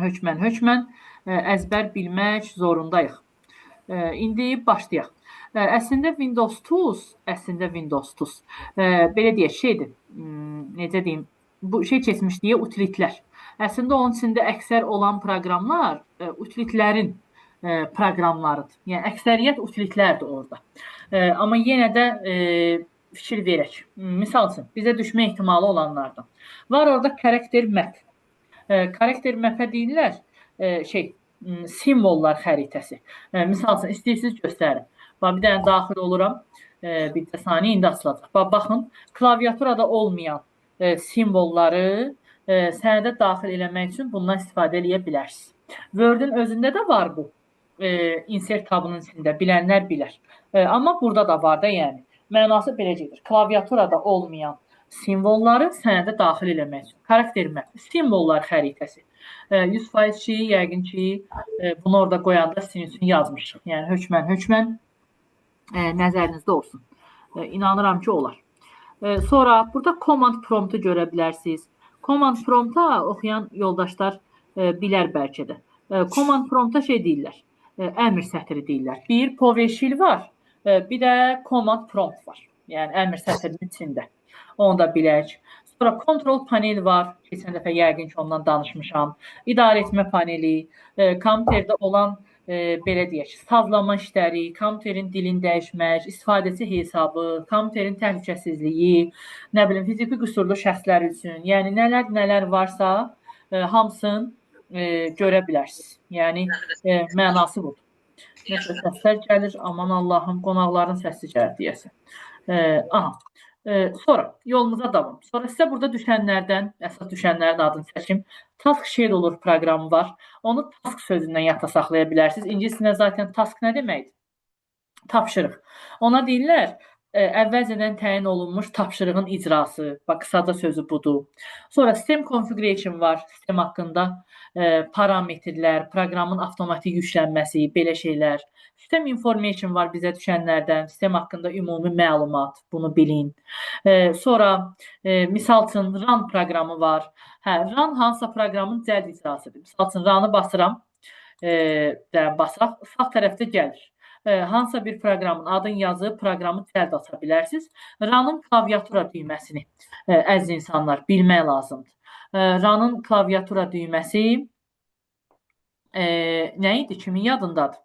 S1: əzbər bilmək zorundayıq. İndi başlayaq. Əslində Windows Tools, belə deyək, şeydir, necə deyim, bu şey keçmişliyə utilitlər. Əslində onun içində əksər olan proqramlar utilitlərin proqramlarıdır. Yəni, əksəriyyət utilitlərdir orada. Amma yenə də fikir verək. Misal üçün, bizə düşmə ehtimalı olanlardan. Var orada character map. Character map'ə deyirlər, simvollar xəritəsi. Misal üçün, istəyirsiniz göstərin. Bir dənə daxil oluram. Bir də saniyə indi açılacaq. Baxın, klaviaturada olmayan simvolları sənədə daxil eləmək üçün bundan istifadə edə bilərsiniz. Word-ün özündə də var bu. Insert tabının içində bilənlər bilər. Amma burada da var da, yəni. Mənası belə gedir. Klaviaturada olmayan simvolları sənədə daxil eləmək üçün. Karakter map, simvollar xəritəsi. 100% ki, yəqin ki, bunu orada qoyanda sizin üçün yazmışıq. Yəni, hökmən nəzərinizdə olsun. İnanıram ki, olar. Sonra burada command promptu görə bilərsiniz. Command prompta oxuyan yoldaşlar bilər bəlkə də. Command prompta şey deyirlər, əmr sətri deyirlər. Bir PowerShell var, bir də command prompt var. Yəni, əmr sətrinin içində. Onu da bilək. Sonra kontrol paneli var. Keçən dəfə yəqin ki, ondan danışmışam. İdarə etmə paneli, kompüterdə olan belə deyək, sazlama işləri, kompüterin dilini dəyişmək, istifadəçi hesabı, kompüterin təhlükəsizliyi, nə bilim, fiziki qüsurlu şəxslər üçün, yəni nələr varsa, hamısını görə bilərsiniz. Yəni, mənası budur. Nəsə səslər gəlir, aman Allahım, qonaqların səsi gəlir deyəsən. Sonra yolumuza davam. Sonra sizə burada düşənlərdən, əsas düşənlərin adını çəkim. Task Scheduler proqramı var. Onu task sözündən yadda saxlaya bilərsiniz. İngiliscə zaten task nə deməkdir? Tapşırıq. Ona deyirlər, əvvəlcədən təyin olunmuş tapşırığın icrası. Bax, qısaca sözü budur. Sonra System Configuration var. Sistem haqqında parametrlər, proqramın avtomatik yüklənməsi, belə şeylər. System Information var bizə düşənlərdən. Sistem haqqında ümumi məlumat, bunu bilin. Sonra, misal üçün, run proqramı var. Run hansısa proqramın cəld icrasıdır. Misal üçün, run'ı basıram, basaq, sağ tərəfdə gəlir. Hansısa bir proqramın adını yazıb, proqramı cəld aça bilərsiniz. Run'ın klaviatura düyməsini, əziz insanlar, bilmək lazımdır. Run'ın klaviatura düyməsi nə idi? Kimin yadındadır?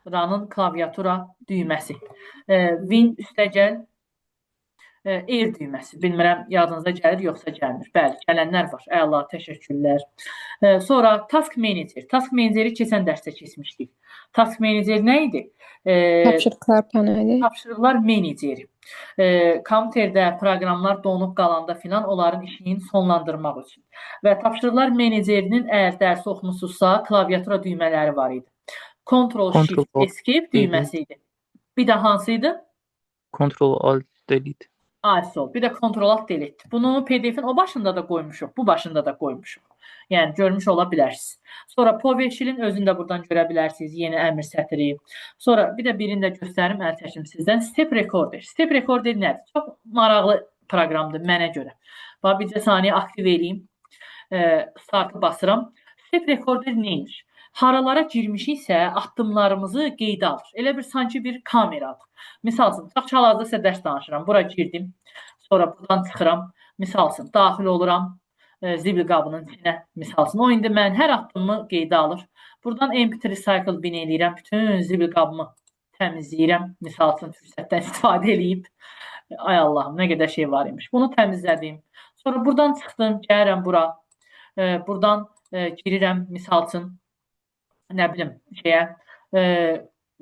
S1: Run'ın klaviatura düyməsi. Win üstəgəl R düyməsi. Bilmirəm, yadınıza gəlir, yoxsa gəlmir. Bəli, gələnlər var. Əla, təşəkkürlər. Sonra Task Manager. Task Manager'i keçən dərsdə keçmişdik. Task Manager nə idi?
S5: Tapşırıqlar paneli.
S1: Tapşırıqlar meneceri. Kompüterdə proqramlar donub qalanda filan onların işini sonlandırmaq üçün. Və tapşırıqlar menecerinin əgər dərsi oxumusunuzsa, klaviatura düymələri var idi. Ctrl
S4: Ctrl
S1: Shift
S4: Alt
S1: Escape
S4: Delete.
S1: düyməsi idi. Bir də hansıydı?
S4: Ctrl Alt Delete.
S1: Sol. Bir də Ctrl Alt Delete. Bunu PDF-in o başında da qoymuşuq, bu başında da qoymuşuq. Yəni görmüş ola bilərsiniz. Sonra PowerShell-in özünü də buradan görə bilərsiniz. Yeni əmr sətri. Sonra bir də birini də göstərim, əl çəkim sizdən. Step Recorder. Step Recorder nədir? Çox maraqlı proqramdır mənə görə. Bax, bircə saniyə aktiv eləyim. Startı basıram. Step Recorder neymiş? Haralara girmişiksə addımlarımızı qeydə alır. Elə bir sanki bir kameradır. Misal üçün, hal-hazırda sizə dərs danışıram. Bura girdim. Sonra buradan çıxıram. Misal üçün, daxil oluram zibil qabının içinə. Misal üçün, o indi mən hər addımımı qeydə alır. Buradan MP3 Recycle bin eləyirəm. Bütün zibil qabımı təmizləyirəm. Misal üçün, fürsətdən istifadə eləyib. Ay Allahım, nə qədər şey var imiş. Bunu təmizlədim. Sonra buradan çıxdım, gəlirəm bura. Buradan girirəm. Misal üçün, nə bilim,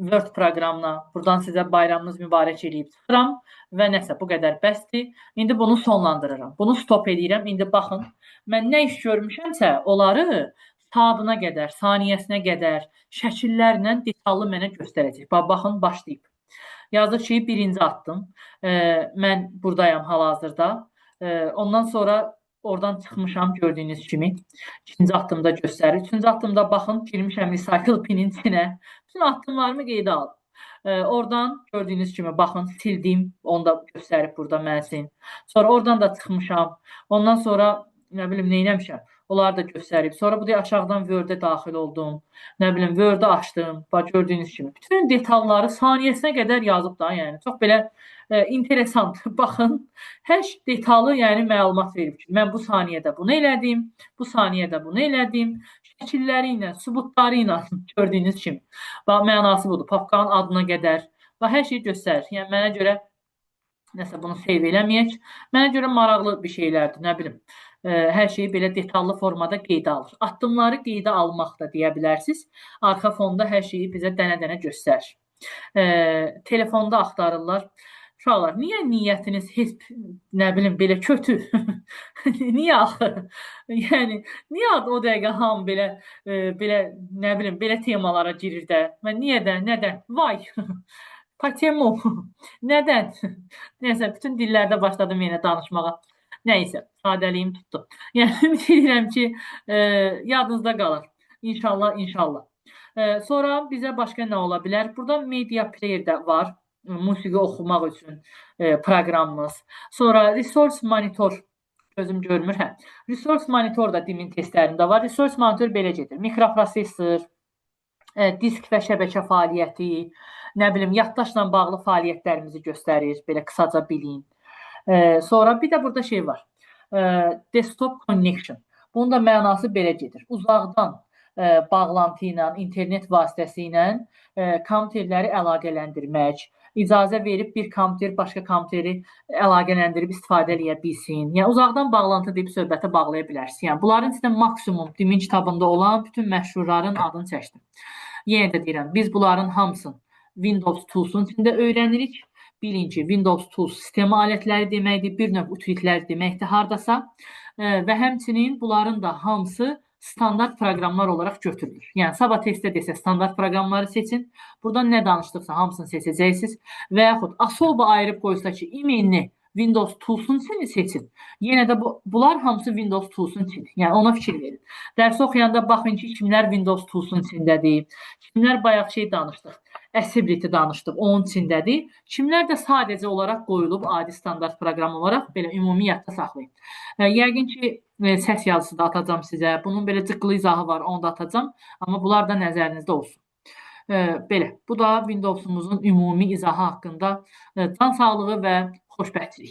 S1: Word proqramına, buradan sizə bayramınız mübarək eləyib çıxıram və nəsə, bu qədər bəsdir. İndi bunu sonlandırıram. Bunu stop edirəm. İndi baxın, mən nə iş görmüşəmsə, onları saatına qədər, saniyəsinə qədər, şəkillərlə detallı mənə göstərəcək. Baxın, başlayıb. Yazıq ki, birinci atdım. Mən buradayam hal-hazırda. Ondan sonra oradan çıxmışam gördüyünüz kimi. İkinci addımda göstərir. Üçüncü addımda baxın, girmişəm Recycle pinin içinə. Bütün addımlarımı qeydə aldım. Oradan gördüyünüz kimi baxın, sildim. Onu da göstərib burada mənsin. Sonra oradan da çıxmışam. Ondan sonra nə bilim, neynəmişəm. Onları da göstərib. Sonra bu aşağıdan Word-ə daxil oldum. Nə bilim, Word-ə açdım. Bax, gördüyünüz kimi. Bütün detalları saniyəsinə qədər yazıb da, yəni. Çox belə interesant. Baxın, hər detallı, yəni məlumat verib ki, mən bu saniyədə bunu elədim, bu saniyədə bunu elədim. Şəkilləri ilə, sübutları ilə gördüyünüz kimi. Bax, mənası budur. Papkanın adına qədər. Bax, hər şey göstərir. Yəni, mənə görə, nəsə bunu save eləməyək. Mənə görə maraqlı bir şeylərdir, nə bilim. Hər şeyi belə detallı formada qeydə alır. Addımları qeydə almaq da deyə bilərsiniz. Arxa fonda hər şeyi bizə dənə-dənə göstərir. Telefonda axtarırlar. Uşaqlar, niyə niyyətiniz heç, nə bilim, belə kötü? Niyə axı? Yəni, niyə o dəqiqə hamı belə, nə bilim, belə temalara girir də? Mən niyə də, nədən? Vay! Patemo! Nədən? Nəyəsə, bütün dillərdə başladım yenə danışmağa. Nəysə, sadəliyim tutdu. Yəni, ümid edirəm ki, yadınızda qalır. İnşallah, inşallah. Sonra bizə başqa nə ola bilər? Burada Media Player də var. Musiqi oxumaq üçün proqramımız. Sonra Resource Monitor, gözüm görmür, Resource Monitor da dimin testlərində var. Resource Monitor belə gedir. Mikroprosesor, disk və şəbəkə fəaliyyəti, nə bilim, yaddaşla bağlı fəaliyyətlərimizi göstərir. Belə qısaca bilin. Sonra bir də burada şey var. Desktop Connection. Bunun da mənası belə gedir. Uzaqdan bağlantı ilə, internet vasitəsi ilə kompüterləri əlaqələndirmək, icazə verib bir kompüter başqa kompüteri əlaqələndirib istifadə edə bilsin. Yəni, uzaqdan bağlantı deyib söhbətə bağlaya bilərsiniz. Yəni, bunların içində maksimum dimin kitabında olan bütün məşhurların adını çəkdim. Yenə də deyirəm, biz bunların hamısını Windows Tools-un içində öyrənirik. Bilin ki, Windows Tools sistemi alətləri deməkdir, bir növ utilitlər deməkdir hardasa və həmçinin bunların da hamısı standart proqramlar olaraq götürülür. Yəni, sabah testdə desə standart proqramları seçin. Buradan nə danışdıqsa hamısını seçəcəksiniz və yaxud особо ayırıb qoysa ki, imenini Windows Tools-un içini seçin. Yenə də bunlar hamısı Windows Tools-un içini. Yəni, ona fikir verin. Dərsi oxuyanda baxın ki, kimlər Windows Tools-un içindədir, kimlər bayaq şey danışdıq, Assembly danışdıq, onun içindədir. Kimlər də sadəcə olaraq qoyulub adi standart proqram olaraq belə ümumi yadda saxlayın. Yəqin ki, səs yazısı da atacam sizə. Bunun belə cıqqılı izahı var, onu da atacam. Amma bunlar da nəzərinizdə olsun. Belə, bu da Windows-umuzun ümumi izahı haqqında can sağlığı və xoşbəxtlik.